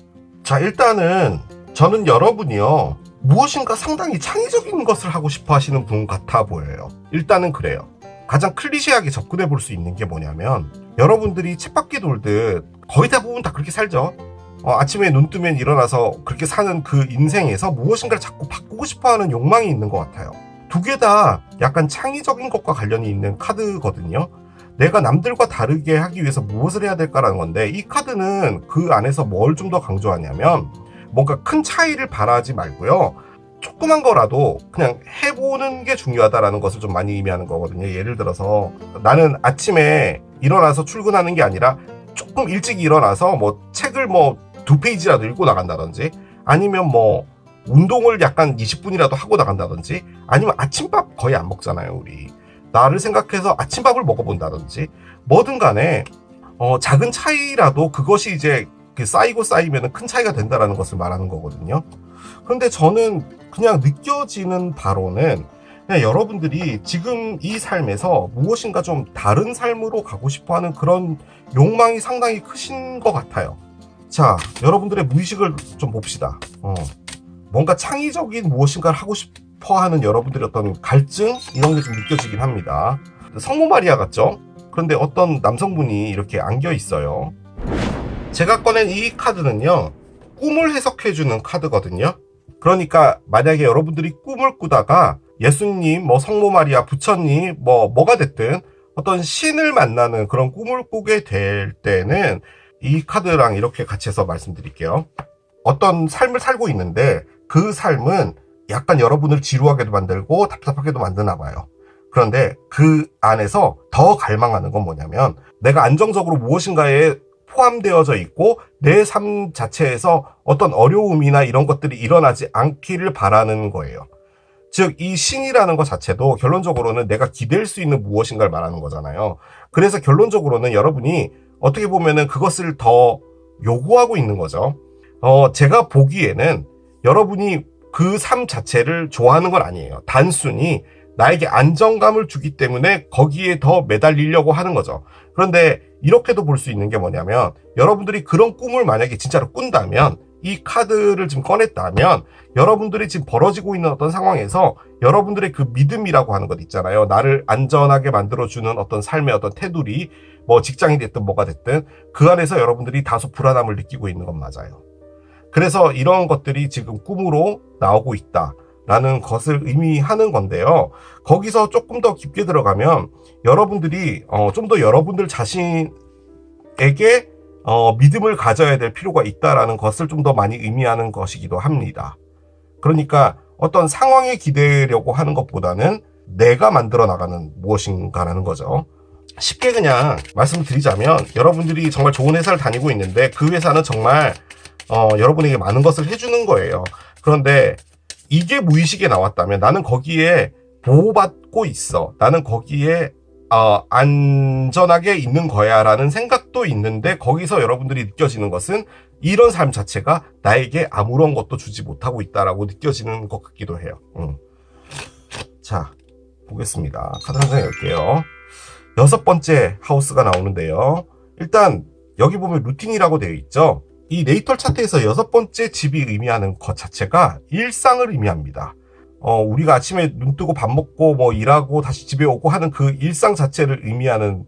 Speaker 2: 자, 일단은 저는 여러분이요, 무엇인가 상당히 창의적인 것을 하고 싶어 하시는 분 같아 보여요. 일단은 그래요. 가장 클리셰하게 접근해 볼 수 있는 게 뭐냐면 여러분들이 쳇바퀴 돌듯 거의 대부분 다 그렇게 살죠. 아침에 눈 뜨면 일어나서 그렇게 사는 그 인생에서 무엇인가를 자꾸 바꾸고 싶어하는 욕망이 있는 것 같아요. 두 개 다 약간 창의적인 것과 관련이 있는 카드거든요. 내가 남들과 다르게 하기 위해서 무엇을 해야 될까라는 건데, 이 카드는 그 안에서 뭘 좀 더 강조하냐면 뭔가 큰 차이를 바라지 말고요, 조그만 거라도 그냥 해보는 게 중요하다라는 것을 좀 많이 의미하는 거거든요. 예를 들어서 나는 아침에 일어나서 출근하는 게 아니라 조금 일찍 일어나서 뭐 책을 뭐 2페이지라도 읽고 나간다든지, 아니면 뭐 운동을 약간 20분이라도 하고 나간다든지, 아니면 아침밥 거의 안 먹잖아요, 우리. 나를 생각해서 아침밥을 먹어본다든지, 뭐든 간에 작은 차이라도 그것이 이제 쌓이고 쌓이면 큰 차이가 된다라는 것을 말하는 거거든요. 그런데 저는 그냥 느껴지는 바로는 그냥 여러분들이 지금 이 삶에서 무엇인가 좀 다른 삶으로 가고 싶어하는 그런 욕망이 상당히 크신 것 같아요. 자, 여러분들의 무의식을 좀 봅시다. 뭔가 창의적인 무엇인가를 하고 싶어하는 여러분들의 어떤 갈증 이런 게 좀 느껴지긴 합니다. 성모 마리아 같죠? 그런데 어떤 남성분이 이렇게 안겨 있어요. 제가 꺼낸 이 카드는요, 꿈을 해석해주는 카드거든요. 그러니까 만약에 여러분들이 꿈을 꾸다가 예수님, 뭐 성모 마리아, 부처님, 뭐가 됐든 어떤 신을 만나는 그런 꿈을 꾸게 될 때는 이 카드랑 이렇게 같이 해서 말씀드릴게요. 어떤 삶을 살고 있는데 그 삶은 약간 여러분을 지루하게도 만들고 답답하게도 만드나 봐요. 그런데 그 안에서 더 갈망하는 건 뭐냐면 내가 안정적으로 무엇인가에 포함되어져 있고 내 삶 자체에서 어떤 어려움이나 이런 것들이 일어나지 않기를 바라는 거예요. 즉, 이 신이라는 것 자체도 결론적으로는 내가 기댈 수 있는 무엇인가를 말하는 거잖아요. 그래서 결론적으로는 여러분이 어떻게 보면은 그것을 더 요구하고 있는 거죠. 제가 보기에는 여러분이 그 삶 자체를 좋아하는 건 아니에요. 단순히 나에게 안정감을 주기 때문에 거기에 더 매달리려고 하는 거죠. 그런데 이렇게도 볼 수 있는 게 뭐냐면 여러분들이 그런 꿈을 만약에 진짜로 꾼다면 이 카드를 지금 꺼냈다면 여러분들이 지금 벌어지고 있는 어떤 상황에서 여러분들의 그 믿음이라고 하는 것 있잖아요. 나를 안전하게 만들어주는 어떤 삶의 어떤 테두리, 뭐 직장이 됐든 뭐가 됐든 그 안에서 여러분들이 다소 불안함을 느끼고 있는 건 맞아요. 그래서 이런 것들이 지금 꿈으로 나오고 있다라는 것을 의미하는 건데요. 거기서 조금 더 깊게 들어가면 여러분들이 좀 더 여러분들 자신에게 믿음을 가져야 될 필요가 있다라는 것을 좀 더 많이 의미하는 것이기도 합니다. 그러니까 어떤 상황에 기대려고 하는 것보다는 내가 만들어 나가는 무엇인가라는 거죠. 쉽게 그냥 말씀을 드리자면 여러분들이 정말 좋은 회사를 다니고 있는데 그 회사는 정말 여러분에게 많은 것을 해주는 거예요. 그런데 이게 무의식에 나왔다면 나는 거기에 보호받고 있어. 나는 거기에 안전하게 있는 거야 라는 생각도 있는데 거기서 여러분들이 느껴지는 것은 이런 삶 자체가 나에게 아무런 것도 주지 못하고 있다라고 느껴지는 것 같기도 해요. 자, 보겠습니다. 카드 한 장 열게요. 6번째 하우스가 나오는데요. 일단 여기 보면 루틴이라고 되어 있죠. 이 네이털 차트에서 6번째 집이 의미하는 것 자체가 일상을 의미합니다. 우리가 아침에 눈 뜨고 밥 먹고 뭐 일하고 다시 집에 오고 하는 그 일상 자체를 의미하는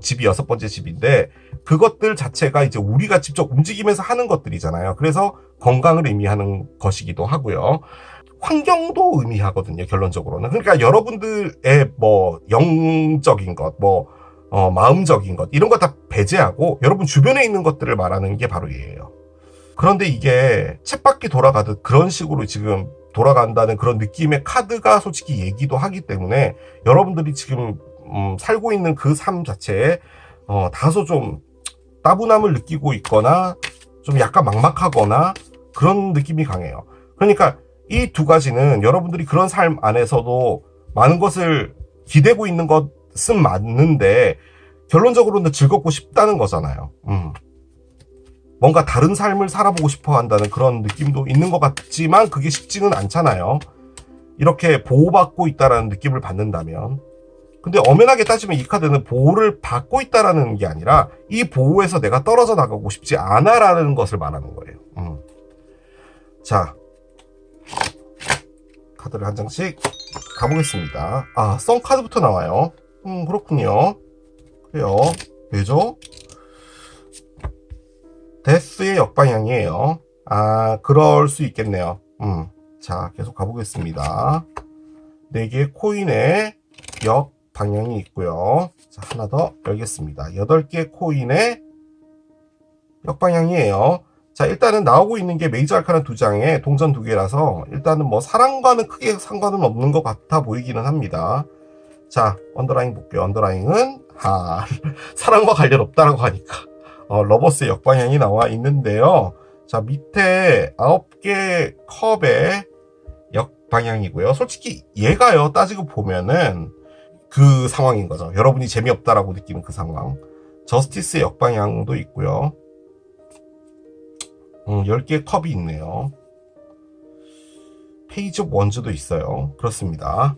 Speaker 2: 집이 6번째 집인데 그것들 자체가 이제 우리가 직접 움직이면서 하는 것들이잖아요. 그래서 건강을 의미하는 것이기도 하고요. 환경도 의미하거든요, 결론적으로는. 그러니까 여러분들의 뭐 영적인 것, 마음적인 것 이런 거 다 배제하고 여러분 주변에 있는 것들을 말하는 게 바로 얘예요. 그런데 이게 쳇바퀴 돌아가듯 그런 식으로 지금 돌아간다는 그런 느낌의 카드가 솔직히 얘기도 하기 때문에 여러분들이 지금 살고 있는 그 삶 자체에 다소 좀 따분함을 느끼고 있거나 좀 약간 막막하거나 그런 느낌이 강해요. 그러니까 이 두 가지는 여러분들이 그런 삶 안에서도 많은 것을 기대고 있는 것은 맞는데 결론적으로는 즐겁고 싶다는 거잖아요. 뭔가 다른 삶을 살아보고 싶어 한다는 그런 느낌도 있는 것 같지만 그게 쉽지는 않잖아요. 이렇게 보호받고 있다라는 느낌을 받는다면. 근데 엄연하게 따지면 이 카드는 보호를 받고 있다라는 게 아니라 이 보호에서 내가 떨어져 나가고 싶지 않아라는 것을 말하는 거예요. 자, 카드를 한 장씩 가보겠습니다. 썬 카드부터 나와요. 그렇군요. 그래요. 왜죠? 데스의 역방향이에요. 그럴 수 있겠네요. 자, 계속 가보겠습니다. 4개의 코인의 역방향이 있고요. 자, 하나 더 열겠습니다. 8개의 코인의 역방향이에요. 자, 일단은 나오고 있는 게 메이저 알카나 2장에 동전 2개라서 일단은 뭐 사랑과는 크게 상관은 없는 것 같아 보이기는 합니다. 자, 언더라인 볼게요. 언더라인은 사랑과 관련 없다라고 하니까 러버스의 역방향이 나와 있는데요. 자, 밑에 9개 컵의 역방향이고요. 솔직히 얘가요, 따지고 보면은 그 상황인 거죠. 여러분이 재미없다라고 느끼는 그 상황. 저스티스의 역방향도 있고요. 10개의 컵이 있네요. 페이지 오브 원즈도 있어요. 그렇습니다.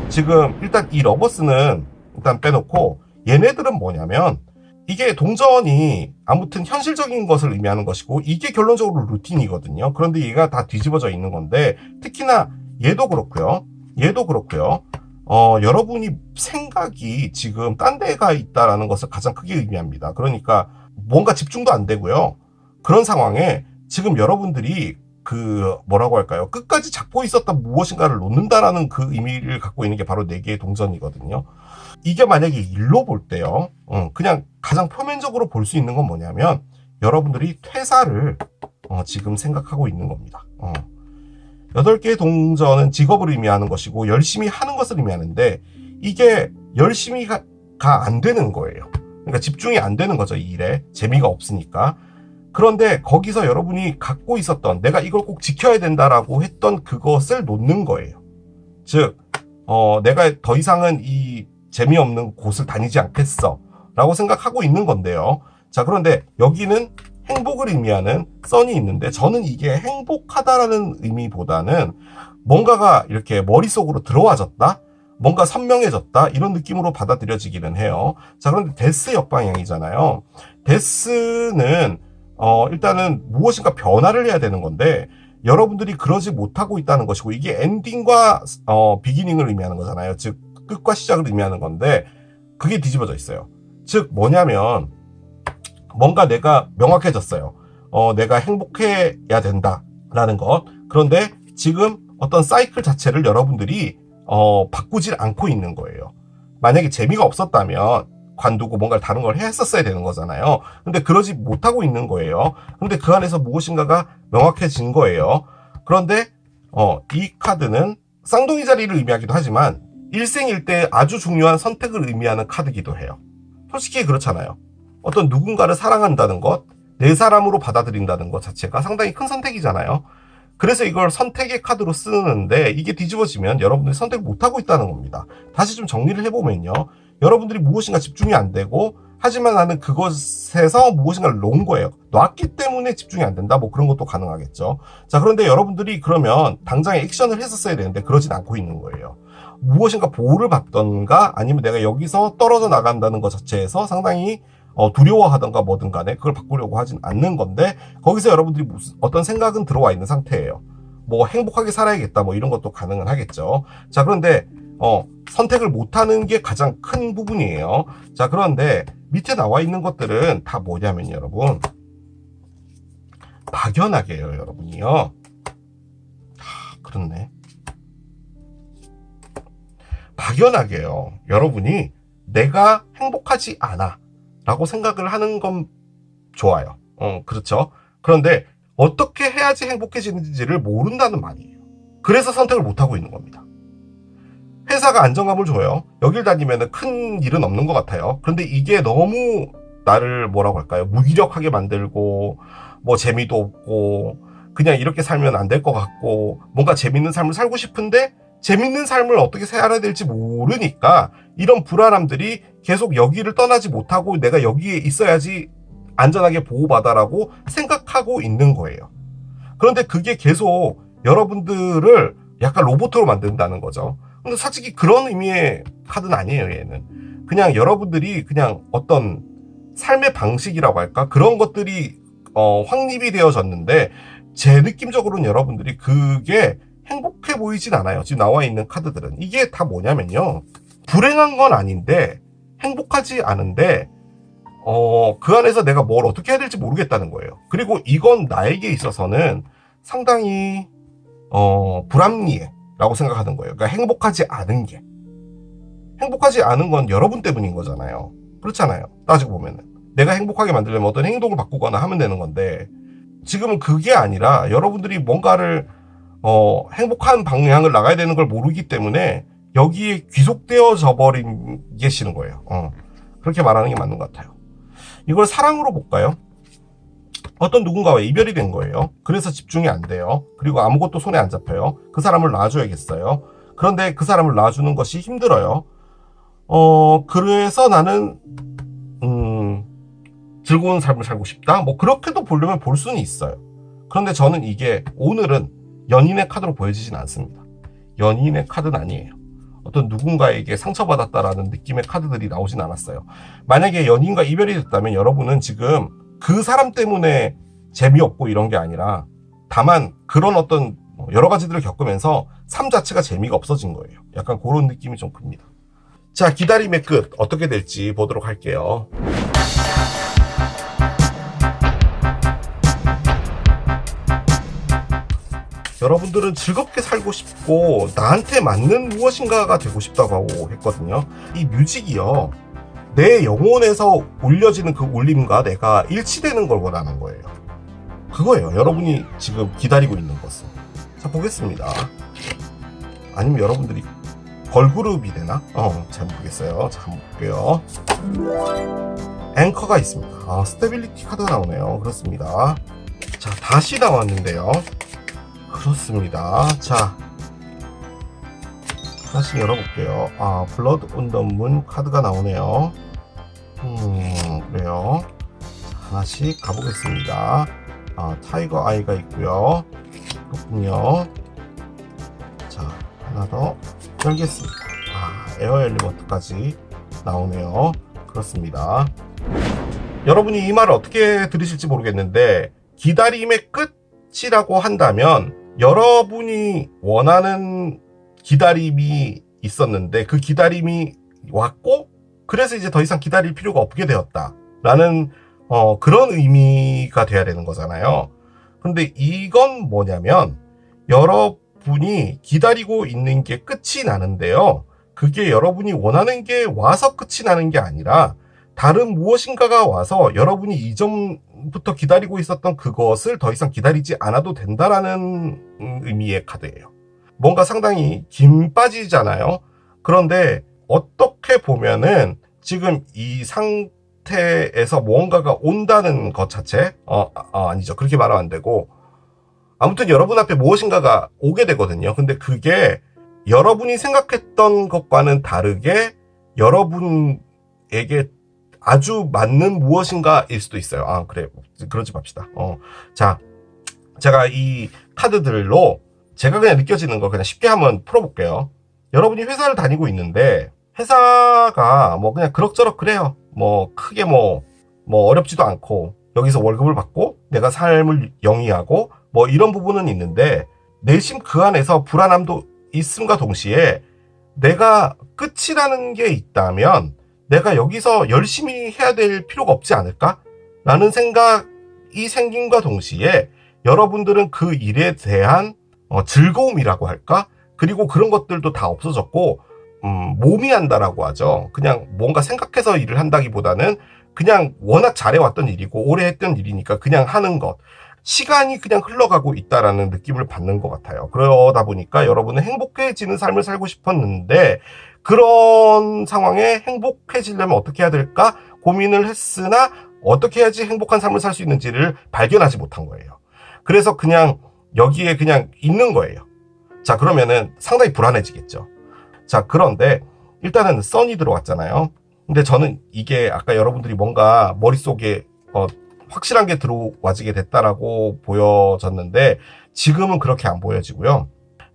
Speaker 2: 지금 일단 이 러버스는 일단 빼놓고 얘네들은 뭐냐면 이게 동전이 아무튼 현실적인 것을 의미하는 것이고 이게 결론적으로 루틴이거든요. 그런데 얘가 다 뒤집어져 있는 건데 특히나 얘도 그렇고요. 얘도 그렇고요. 여러분이 생각이 지금 딴 데가 있다라는 것을 가장 크게 의미합니다. 그러니까 뭔가 집중도 안 되고요. 그런 상황에 지금 여러분들이 뭐라고 할까요? 끝까지 잡고 있었던 무엇인가를 놓는다라는 그 의미를 갖고 있는 게 바로 4개의 동전이거든요. 이게 만약에 일로 볼 때요. 그냥 가장 표면적으로 볼 수 있는 건 뭐냐면 여러분들이 퇴사를 지금 생각하고 있는 겁니다. 8개의 동전은 직업을 의미하는 것이고 열심히 하는 것을 의미하는데 이게 열심히가 안 되는 거예요. 그러니까 집중이 안 되는 거죠. 이 일에. 재미가 없으니까. 그런데 거기서 여러분이 갖고 있었던 내가 이걸 꼭 지켜야 된다라고 했던 그것을 놓는 거예요. 즉 내가 더 이상은 이 재미없는 곳을 다니지 않겠어 라고 생각하고 있는 건데요. 자, 그런데 여기는 행복을 의미하는 썬이 있는데 저는 이게 행복하다라는 의미보다는 뭔가가 이렇게 머릿속으로 들어와졌다? 뭔가 선명해졌다? 이런 느낌으로 받아들여지기는 해요. 자, 그런데 데스 역방향이잖아요. 데스는 일단은 무엇인가 변화를 해야 되는 건데 여러분들이 그러지 못하고 있다는 것이고 이게 엔딩과 비기닝을 의미하는 거잖아요. 즉 끝과 시작을 의미하는 건데 그게 뒤집어져 있어요. 즉 뭐냐면 뭔가 내가 명확해졌어요. 내가 행복해야 된다라는 것. 그런데 지금 어떤 사이클 자체를 여러분들이 바꾸질 않고 있는 거예요. 만약에 재미가 없었다면 관두고 뭔가 다른 걸 했었어야 되는 거잖아요. 근데 그러지 못하고 있는 거예요. 근데 그 안에서 무엇인가가 명확해진 거예요. 그런데 이 카드는 쌍둥이 자리를 의미하기도 하지만 일생일대의 아주 중요한 선택을 의미하는 카드이기도 해요. 솔직히 그렇잖아요. 어떤 누군가를 사랑한다는 것, 내 사람으로 받아들인다는 것 자체가 상당히 큰 선택이잖아요. 그래서 이걸 선택의 카드로 쓰는데 이게 뒤집어지면 여러분들이 선택을 못하고 있다는 겁니다. 다시 좀 정리를 해보면요. 여러분들이 무엇인가 집중이 안 되고 하지만 나는 그것에서 무엇인가를 놓은 거예요. 놨기 때문에 집중이 안 된다. 뭐 그런 것도 가능하겠죠. 자, 그런데 여러분들이 그러면 당장에 액션을 했었어야 되는데 그러진 않고 있는 거예요. 무엇인가 보호를 받던가 아니면 내가 여기서 떨어져 나간다는 것 자체에서 상당히 두려워하던가 뭐든 간에 그걸 바꾸려고 하진 않는 건데 거기서 여러분들이 어떤 생각은 들어와 있는 상태예요. 뭐 행복하게 살아야겠다 뭐 이런 것도 가능은 하겠죠. 자, 그런데 선택을 못하는 게 가장 큰 부분이에요. 자, 그런데 밑에 나와 있는 것들은 다 뭐냐면 여러분 막연하게요. 여러분이요. 그렇네. 막연하게요. 여러분이 내가 행복하지 않아 라고 생각을 하는 건 좋아요. 그렇죠. 그런데 어떻게 해야지 행복해지는지를 모른다는 말이에요. 그래서 선택을 못하고 있는 겁니다. 회사가 안정감을 줘요. 여길 다니면 큰 일은 없는 것 같아요. 그런데 이게 너무 나를 뭐라고 할까요? 무기력하게 만들고 뭐 재미도 없고 그냥 이렇게 살면 안 될 것 같고 뭔가 재밌는 삶을 살고 싶은데 재밌는 삶을 어떻게 살아야 될지 모르니까 이런 불안함들이 계속 여기를 떠나지 못하고 내가 여기에 있어야지 안전하게 보호받아라고 생각하고 있는 거예요. 그런데 그게 계속 여러분들을 약간 로봇으로 만든다는 거죠. 근데 솔직히 그런 의미의 카드는 아니에요, 얘는. 그냥 여러분들이 그냥 어떤 삶의 방식이라고 할까? 그런 것들이 확립이 되어졌는데 제 느낌적으로는 여러분들이 그게 행복해 보이진 않아요. 지금 나와 있는 카드들은. 이게 다 뭐냐면요. 불행한 건 아닌데 행복하지 않은데 그 안에서 내가 뭘 어떻게 해야 될지 모르겠다는 거예요. 그리고 이건 나에게 있어서는 상당히 불합리해라고 생각하는 거예요. 그러니까 행복하지 않은 게. 행복하지 않은 건 여러분 때문인 거잖아요. 그렇잖아요. 따지고 보면은. 내가 행복하게 만들려면 어떤 행동을 바꾸거나 하면 되는 건데 지금은 그게 아니라 여러분들이 뭔가를 행복한 방향을 나가야 되는 걸 모르기 때문에 여기에 귀속되어져 버린 계시는 거예요. 그렇게 말하는 게 맞는 것 같아요. 이걸 사랑으로 볼까요? 어떤 누군가와 이별이 된 거예요. 그래서 집중이 안 돼요. 그리고 아무것도 손에 안 잡혀요. 그 사람을 놔줘야겠어요. 그런데 그 사람을 놔주는 것이 힘들어요. 그래서 나는 즐거운 삶을 살고 싶다. 뭐 그렇게도 보려면 볼 수는 있어요. 그런데 저는 이게 오늘은 연인의 카드로 보여지진 않습니다. 연인의 카드는 아니에요. 어떤 누군가에게 상처받았다라는 느낌의 카드들이 나오진 않았어요. 만약에 연인과 이별이 됐다면 여러분은 지금 그 사람 때문에 재미없고 이런 게 아니라 다만 그런 어떤 여러 가지들을 겪으면서 삶 자체가 재미가 없어진 거예요. 약간 그런 느낌이 좀 큽니다. 자, 기다림의 끝 어떻게 될지 보도록 할게요. 여러분들은 즐겁게 살고 싶고 나한테 맞는 무엇인가가 되고 싶다고 했거든요. 이 뮤직이요, 내 영혼에서 울려지는 그 울림과 내가 일치되는 걸 원하는 거예요. 그거예요, 여러분이 지금 기다리고 있는 것은. 자, 보겠습니다. 아니면 여러분들이 걸그룹이 되나? 잘 모르겠어요. 자, 한번 볼게요. 앵커가 있습니다. 스테빌리티 카드가 나오네요. 그렇습니다. 자, 다시 나왔는데요. 그렇습니다. 자, 다시 열어볼게요. 블러드 온 더 문 카드가 나오네요. 그래요. 자, 하나씩 가보겠습니다. 타이거 아이가 있고요. 그렇군요. 자, 하나 더 열겠습니다. 에어 엘리먼트까지 나오네요. 그렇습니다. 여러분이 이 말을 어떻게 들으실지 모르겠는데, 기다림의 끝이라고 한다면 여러분이 원하는 기다림이 있었는데 그 기다림이 왔고, 그래서 이제 더 이상 기다릴 필요가 없게 되었다라는 그런 의미가 돼야 되는 거잖아요. 근데 이건 뭐냐면, 여러분이 기다리고 있는 게 끝이 나는데요, 그게 여러분이 원하는 게 와서 끝이 나는 게 아니라 다른 무엇인가가 와서 여러분이 이전부터 기다리고 있었던 그것을 더 이상 기다리지 않아도 된다라는 의미의 카드예요. 뭔가 상당히 긴 빠지잖아요. 그런데 어떻게 보면은 지금 이 상태에서 무언가가 온다는 것 자체, 아니죠. 그렇게 말하면 안 되고, 아무튼 여러분 앞에 무엇인가가 오게 되거든요. 근데 그게 여러분이 생각했던 것과는 다르게 여러분에게 아주 맞는 무엇인가일 수도 있어요. 그래. 그러지 맙시다. 자, 제가 이 카드들로 제가 그냥 느껴지는 걸 그냥 쉽게 한번 풀어볼게요. 여러분이 회사를 다니고 있는데, 회사가 뭐 그냥 그럭저럭 그래요. 뭐 크게 뭐 어렵지도 않고, 여기서 월급을 받고 내가 삶을 영위하고 뭐 이런 부분은 있는데, 내심 그 안에서 불안함도 있음과 동시에 내가 끝이라는 게 있다면 내가 여기서 열심히 해야 될 필요가 없지 않을까? 라는 생각이 생김과 동시에 여러분들은 그 일에 대한 즐거움이라고 할까? 그리고 그런 것들도 다 없어졌고, 몸이 한다라고 하죠. 그냥 뭔가 생각해서 일을 한다기보다는 그냥 워낙 잘해왔던 일이고 오래 했던 일이니까 그냥 하는 것. 시간이 그냥 흘러가고 있다라는 느낌을 받는 것 같아요. 그러다 보니까 여러분은 행복해지는 삶을 살고 싶었는데, 그런 상황에 행복해지려면 어떻게 해야 될까 고민을 했으나 어떻게 해야지 행복한 삶을 살 수 있는지를 발견하지 못한 거예요. 그래서 그냥 여기에 그냥 있는 거예요. 자, 그러면은 상당히 불안해지겠죠. 자, 그런데 일단은 선이 들어왔잖아요. 근데 저는 이게 아까 여러분들이 뭔가 머릿속에 확실한 게 들어와지게 됐다라고 보여졌는데, 지금은 그렇게 안 보여지고요.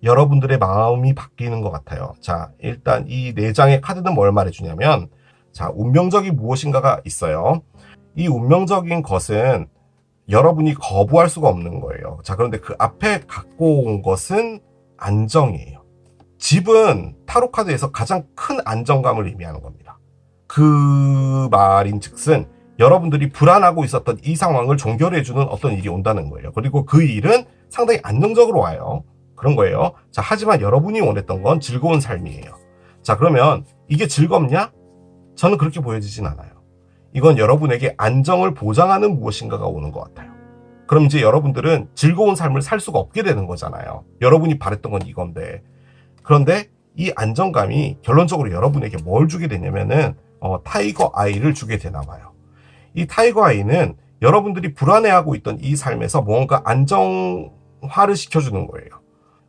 Speaker 2: 여러분들의 마음이 바뀌는 것 같아요. 자, 일단 이 4장의 카드는 뭘 말해주냐면, 자, 운명적인 무엇인가가 있어요. 이 운명적인 것은 여러분이 거부할 수가 없는 거예요. 자, 그런데 그 앞에 갖고 온 것은 안정이에요. 집은 타로 카드에서 가장 큰 안정감을 의미하는 겁니다. 그 말인 즉슨 여러분들이 불안하고 있었던 이 상황을 종결해주는 어떤 일이 온다는 거예요. 그리고 그 일은 상당히 안정적으로 와요. 그런 거예요. 자, 하지만 여러분이 원했던 건 즐거운 삶이에요. 자, 그러면 이게 즐겁냐? 저는 그렇게 보여지진 않아요. 이건 여러분에게 안정을 보장하는 무엇인가가 오는 것 같아요. 그럼 이제 여러분들은 즐거운 삶을 살 수가 없게 되는 거잖아요. 여러분이 바랬던 건 이건데. 그런데 이 안정감이 결론적으로 여러분에게 뭘 주게 되냐면은 타이거 아이를 주게 되나 봐요. 이 타이거 아이는 여러분들이 불안해하고 있던 이 삶에서 뭔가 안정화를 시켜주는 거예요.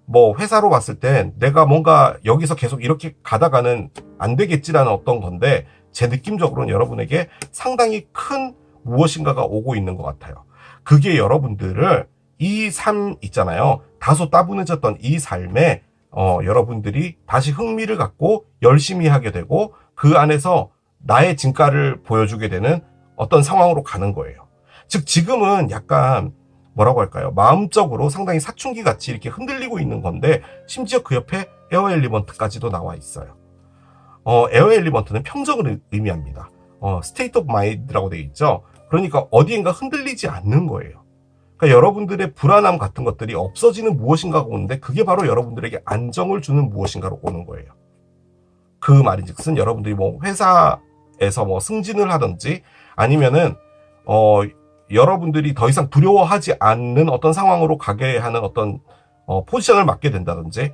Speaker 2: 뭐 회사로 갔을 땐 내가 뭔가 여기서 계속 이렇게 가다가는 안 되겠지라는 어떤 건데, 제 느낌적으로는 여러분에게 상당히 큰 무엇인가가 오고 있는 것 같아요. 그게 여러분들을 이 삶 있잖아요. 다소 따분해졌던 이 삶에 여러분들이 다시 흥미를 갖고 열심히 하게 되고 그 안에서 나의 진가를 보여주게 되는 어떤 상황으로 가는 거예요. 즉 지금은 약간 뭐라고 할까요? 마음적으로 상당히 사춘기 같이 이렇게 흔들리고 있는 건데 심지어 그 옆에 에어 엘리먼트까지도 나와 있어요. 에어 엘리먼트는 평정을 의미합니다. 스테이트 오브 마인드라고 되어 있죠. 그러니까 어디인가 흔들리지 않는 거예요. 그러니까 여러분들의 불안함 같은 것들이 없어지는 무엇인가가 오는데 그게 바로 여러분들에게 안정을 주는 무엇인가로 오는 거예요. 그 말인즉슨 여러분들이 뭐 회사에서 뭐 승진을 하든지 아니면은 여러분들이 더 이상 두려워하지 않는 어떤 상황으로 가게 하는 어떤 포지션을 맡게 된다든지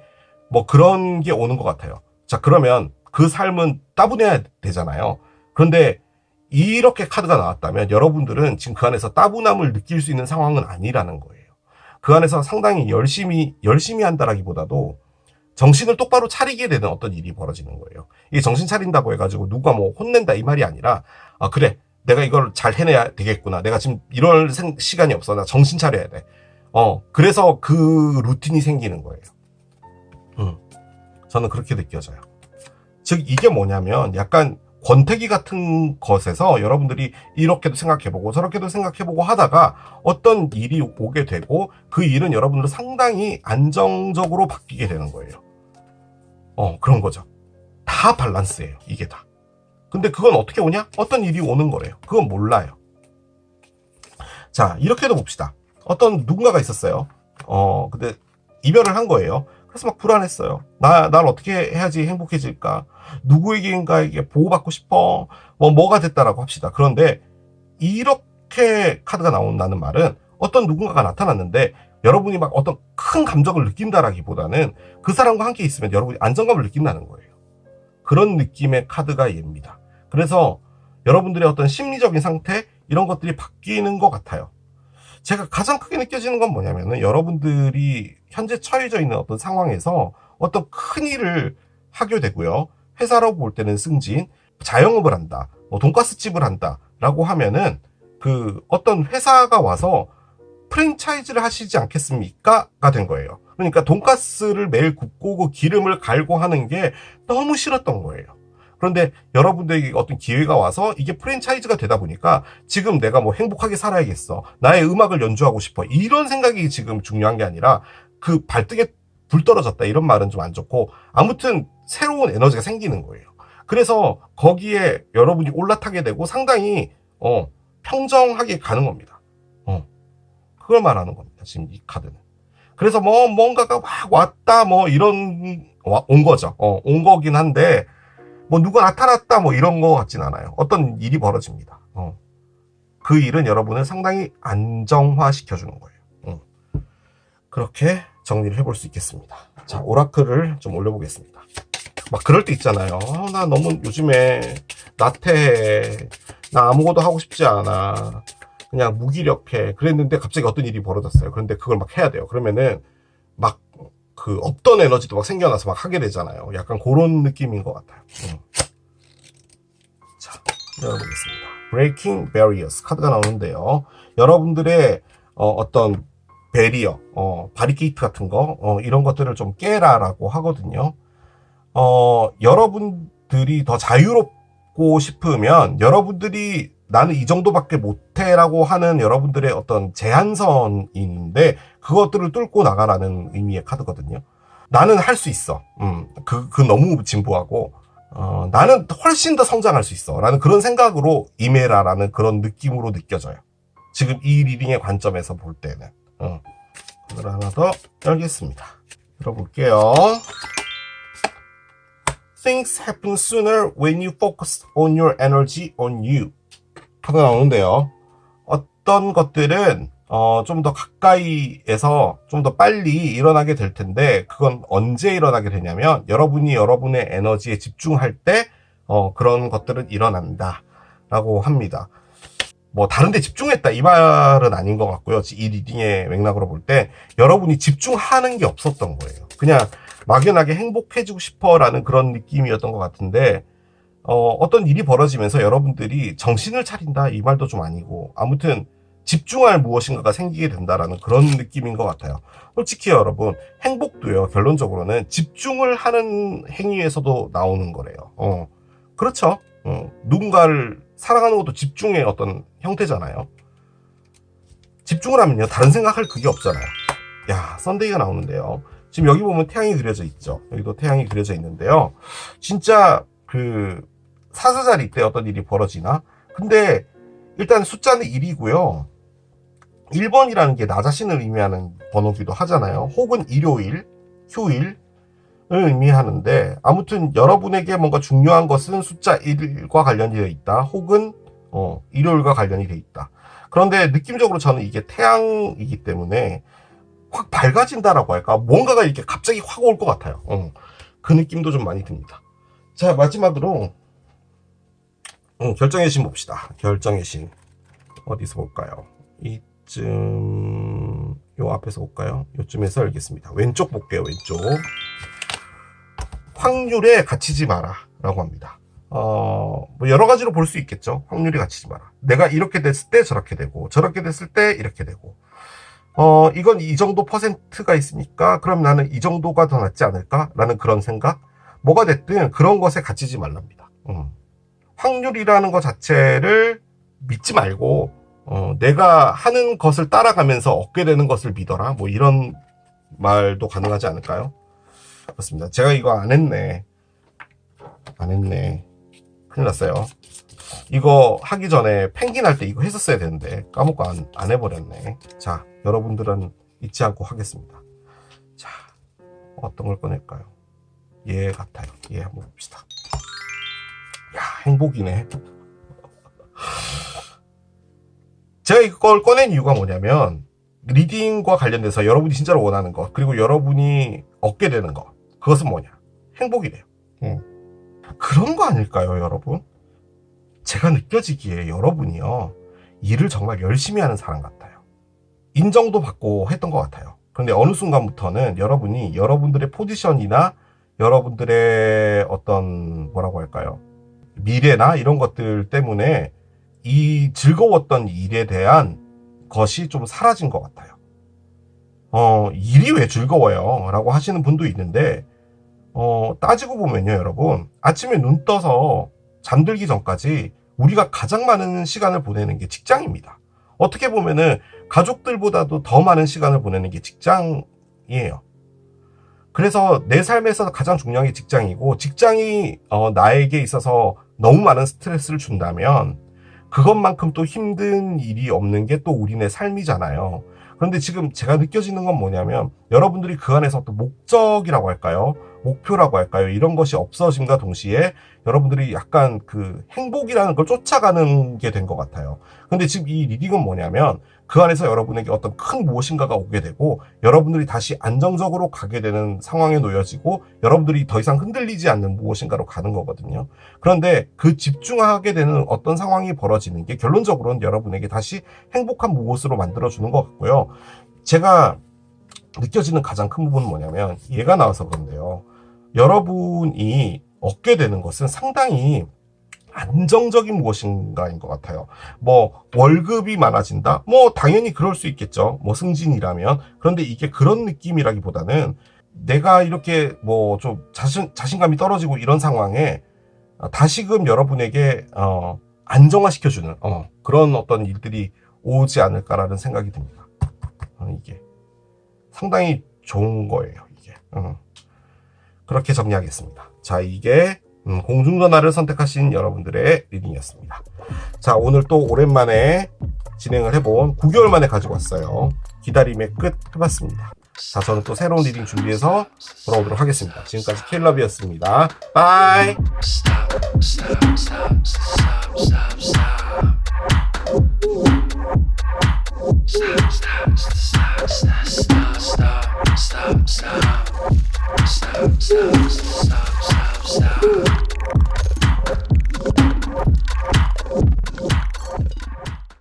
Speaker 2: 뭐 그런 게 오는 것 같아요. 자, 그러면 그 삶은 따분해야 되잖아요. 그런데 이렇게 카드가 나왔다면 여러분들은 지금 그 안에서 따분함을 느낄 수 있는 상황은 아니라는 거예요. 그 안에서 상당히 열심히 한다라기보다도 정신을 똑바로 차리게 되는 어떤 일이 벌어지는 거예요. 이게 정신 차린다고 해가지고 누가 뭐 혼낸다 이 말이 아니라 그래 내가 이걸 잘 해내야 되겠구나. 내가 지금 이럴 시간이 없어. 나 정신 차려야 돼. 그래서 그 루틴이 생기는 거예요. 저는 그렇게 느껴져요. 즉 이게 뭐냐면 약간 권태기 같은 것에서 여러분들이 이렇게도 생각해보고 저렇게도 생각해보고 하다가 어떤 일이 오게 되고 그 일은 여러분들 상당히 안정적으로 바뀌게 되는 거예요. 그런 거죠. 다 밸런스예요. 이게 다. 근데 그건 어떻게 오냐? 어떤 일이 오는 거래요. 그건 몰라요. 자, 이렇게도 봅시다. 어떤 누군가가 있었어요. 근데 이별을 한 거예요. 그래서 막 불안했어요. 날 어떻게 해야지 행복해질까? 누구에게인가에게 보호받고 싶어? 뭐가 됐다라고 합시다. 그런데 이렇게 카드가 나온다는 말은 어떤 누군가가 나타났는데 여러분이 막 어떤 큰 감정을 느낀다라기보다는 그 사람과 함께 있으면 여러분이 안정감을 느낀다는 거예요. 그런 느낌의 카드가 얘입니다. 그래서 여러분들의 어떤 심리적인 상태 이런 것들이 바뀌는 것 같아요. 제가 가장 크게 느껴지는 건 뭐냐면은 여러분들이 현재 처해져 있는 어떤 상황에서 어떤 큰 일을 하게 되고요. 회사라고 볼 때는 승진, 자영업을 한다, 뭐 돈가스 집을 한다라고 하면은 그 어떤 회사가 와서 프랜차이즈를 하시지 않겠습니까?가 된 거예요. 그러니까 돈가스를 매일 굽고 그 기름을 갈고 하는 게 너무 싫었던 거예요. 그런데 여러분들에게 어떤 기회가 와서 이게 프랜차이즈가 되다 보니까 지금 내가 뭐 행복하게 살아야겠어. 나의 음악을 연주하고 싶어. 이런 생각이 지금 중요한 게 아니라 그 발등에 불 떨어졌다. 이런 말은 좀 안 좋고 아무튼 새로운 에너지가 생기는 거예요. 그래서 거기에 여러분이 올라타게 되고 상당히 평정하게 가는 겁니다. 그걸 말하는 겁니다. 지금 이 카드는. 그래서 뭐 뭔가가 막 왔다 뭐 이런 온 거죠. 온 거긴 한데 뭐 누가 나타났다 뭐 이런 거 같진 않아요. 어떤 일이 벌어집니다. 그 일은 여러분을 상당히 안정화 시켜주는 거예요. 그렇게 정리를 해볼 수 있겠습니다. 자, 오라클을 좀 올려보겠습니다. 막 그럴 때 있잖아요. 나 너무 요즘에 나태해. 나 아무것도 하고 싶지 않아. 그냥 무기력해. 그랬는데 갑자기 어떤 일이 벌어졌어요. 그런데 그걸 막 해야 돼요. 그러면은 막 그 없던 에너지도 막 생겨나서 막 하게 되잖아요. 약간 그런 느낌인 것 같아요. 자, 열어보겠습니다. Breaking Barriers 카드가 나오는데요. 여러분들의 어떤 베리어, 바리케이트 같은 거, 이런 것들을 좀 깨라라고 하거든요. 여러분들이 더 자유롭고 싶으면 여러분들이 나는 이 정도밖에 못해라고 하는 여러분들의 어떤 제한선이 있는데 그것들을 뚫고 나가라는 의미의 카드거든요. 나는 할 수 있어. 그 너무 진부하고 나는 훨씬 더 성장할 수 있어 라는 그런 생각으로 임해라라는 그런 느낌으로 느껴져요. 지금 이 리딩의 관점에서 볼 때는. 그걸 하나 더 열겠습니다. 들어볼게요. Things happen sooner when you focus on your energy on you. 카드가 나오는데요. 어떤 것들은 좀 더 가까이에서 좀 더 빨리 일어나게 될 텐데 그건 언제 일어나게 되냐면 여러분이 여러분의 에너지에 집중할 때 그런 것들은 일어난다 라고 합니다. 뭐 다른 데 집중했다 이 말은 아닌 것 같고요. 이 리딩의 맥락으로 볼 때 여러분이 집중하는 게 없었던 거예요. 그냥 막연하게 행복해지고 싶어 라는 그런 느낌이었던 것 같은데 어떤 일이 벌어지면서 여러분들이 정신을 차린다 이 말도 좀 아니고 아무튼 집중할 무엇인가가 생기게 된다라는 그런 느낌인 것 같아요. 솔직히 여러분, 행복도요, 결론적으로는 집중을 하는 행위에서도 나오는 거래요. 그렇죠. 누군가를 사랑하는 것도 집중의 어떤 형태잖아요. 집중을 하면요, 다른 생각할 그게 없잖아요. 야, 썬데이가 나오는데요. 지금 여기 보면 태양이 그려져 있죠. 여기도 태양이 그려져 있는데요. 진짜 그 사사자리 때 어떤 일이 벌어지나? 근데 일단 숫자는 1이고요. 1번이라는 게 나 자신을 의미하는 번호기도 하잖아요. 혹은 일요일, 휴일을 의미하는데, 아무튼 여러분에게 뭔가 중요한 것은 숫자 1과 관련이 되어 있다. 혹은 일요일과 관련이 되어 있다. 그런데 느낌적으로 저는 이게 태양이기 때문에 확 밝아진다라고 할까? 뭔가가 이렇게 갑자기 확 올 것 같아요. 그 느낌도 좀 많이 듭니다. 자, 마지막으로 결정의 신 봅시다. 결정의 신 어디서 볼까요? 이쯤, 요 앞에서 볼까요? 요쯤에서 알겠습니다. 왼쪽 볼게요. 왼쪽. 확률에 갇히지 마라 라고 합니다. 뭐 여러 가지로 볼 수 있겠죠. 확률에 갇히지 마라. 내가 이렇게 됐을 때 저렇게 되고, 저렇게 됐을 때 이렇게 되고, 이건 이 정도 퍼센트가 있으니까 그럼 나는 이 정도가 더 낫지 않을까? 라는 그런 생각? 뭐가 됐든 그런 것에 갇히지 말랍니다. 확률이라는 것 자체를 믿지 말고, 내가 하는 것을 따라가면서 얻게 되는 것을 믿어라. 뭐 이런 말도 가능하지 않을까요? 그렇습니다. 제가 이거 안 했네. 큰일 났어요. 이거 하기 전에 펭귄 할 때 이거 했었어야 되는데 까먹고 안 해버렸네. 자, 여러분들은 잊지 않고 하겠습니다. 자, 어떤 걸 꺼낼까요? 얘 같아요. 얘 한번 봅시다. 야, 행복이네. 제가 이걸 꺼낸 이유가 뭐냐면, 리딩과 관련돼서 여러분이 진짜로 원하는 것, 그리고 여러분이 얻게 되는 것, 그것은 뭐냐? 행복이래요. 그런 거 아닐까요, 여러분? 제가 느껴지기에 여러분이요, 일을 정말 열심히 하는 사람 같아요. 인정도 받고 했던 것 같아요. 그런데 어느 순간부터는 여러분이 여러분들의 포지션이나 여러분들의 어떤, 뭐라고 할까요? 미래나 이런 것들 때문에 이 즐거웠던 일에 대한 것이 좀 사라진 것 같아요. 일이 왜 즐거워요? 라고 하시는 분도 있는데, 따지고 보면요, 여러분. 아침에 눈 떠서 잠들기 전까지 우리가 가장 많은 시간을 보내는 게 직장입니다. 어떻게 보면은 가족들보다도 더 많은 시간을 보내는 게 직장이에요. 그래서 내 삶에서 가장 중요한 게 직장이고, 직장이 나에게 있어서 너무 많은 스트레스를 준다면 그것만큼 또 힘든 일이 없는 게 또 우리네 삶이잖아요. 그런데 지금 제가 느껴지는 건 뭐냐면, 여러분들이 그 안에서 어떤 목적이라고 할까요? 목표라고 할까요? 이런 것이 없어짐과 동시에 여러분들이 약간 그 행복이라는 걸 쫓아가는 게 된 것 같아요. 근데 지금 이 리딩은 뭐냐면, 그 안에서 여러분에게 어떤 큰 무엇인가가 오게 되고, 여러분들이 다시 안정적으로 가게 되는 상황에 놓여지고, 여러분들이 더 이상 흔들리지 않는 무엇인가로 가는 거거든요. 그런데 그 집중하게 되는 어떤 상황이 벌어지는 게 결론적으로는 여러분에게 다시 행복한 무엇으로 만들어주는 것 같고요. 제가 느껴지는 가장 큰 부분은 뭐냐면, 얘가 나와서 그런데요. 여러분이 얻게 되는 것은 상당히 안정적인 무엇인가인 것 같아요. 뭐 월급이 많아진다? 뭐 당연히 그럴 수 있겠죠. 뭐 승진이라면. 그런데 이게 그런 느낌이라기보다는 내가 이렇게 뭐 좀 자신감이 떨어지고 이런 상황에 다시금 여러분에게 안정화시켜주는 그런 어떤 일들이 오지 않을까라는 생각이 듭니다. 이게 상당히 좋은 거예요. 이게 그렇게 정리하겠습니다. 자, 이게 공중전화를 선택하신 여러분들의 리딩이었습니다. 자, 오늘 또 오랜만에 진행을 해본 9개월 만에 가지고 왔어요. 기다림의 끝 해봤습니다. 자, 저는 또 새로운 리딩 준비해서 돌아오도록 하겠습니다. 지금까지 케일러비였습니다. 바이. Stop.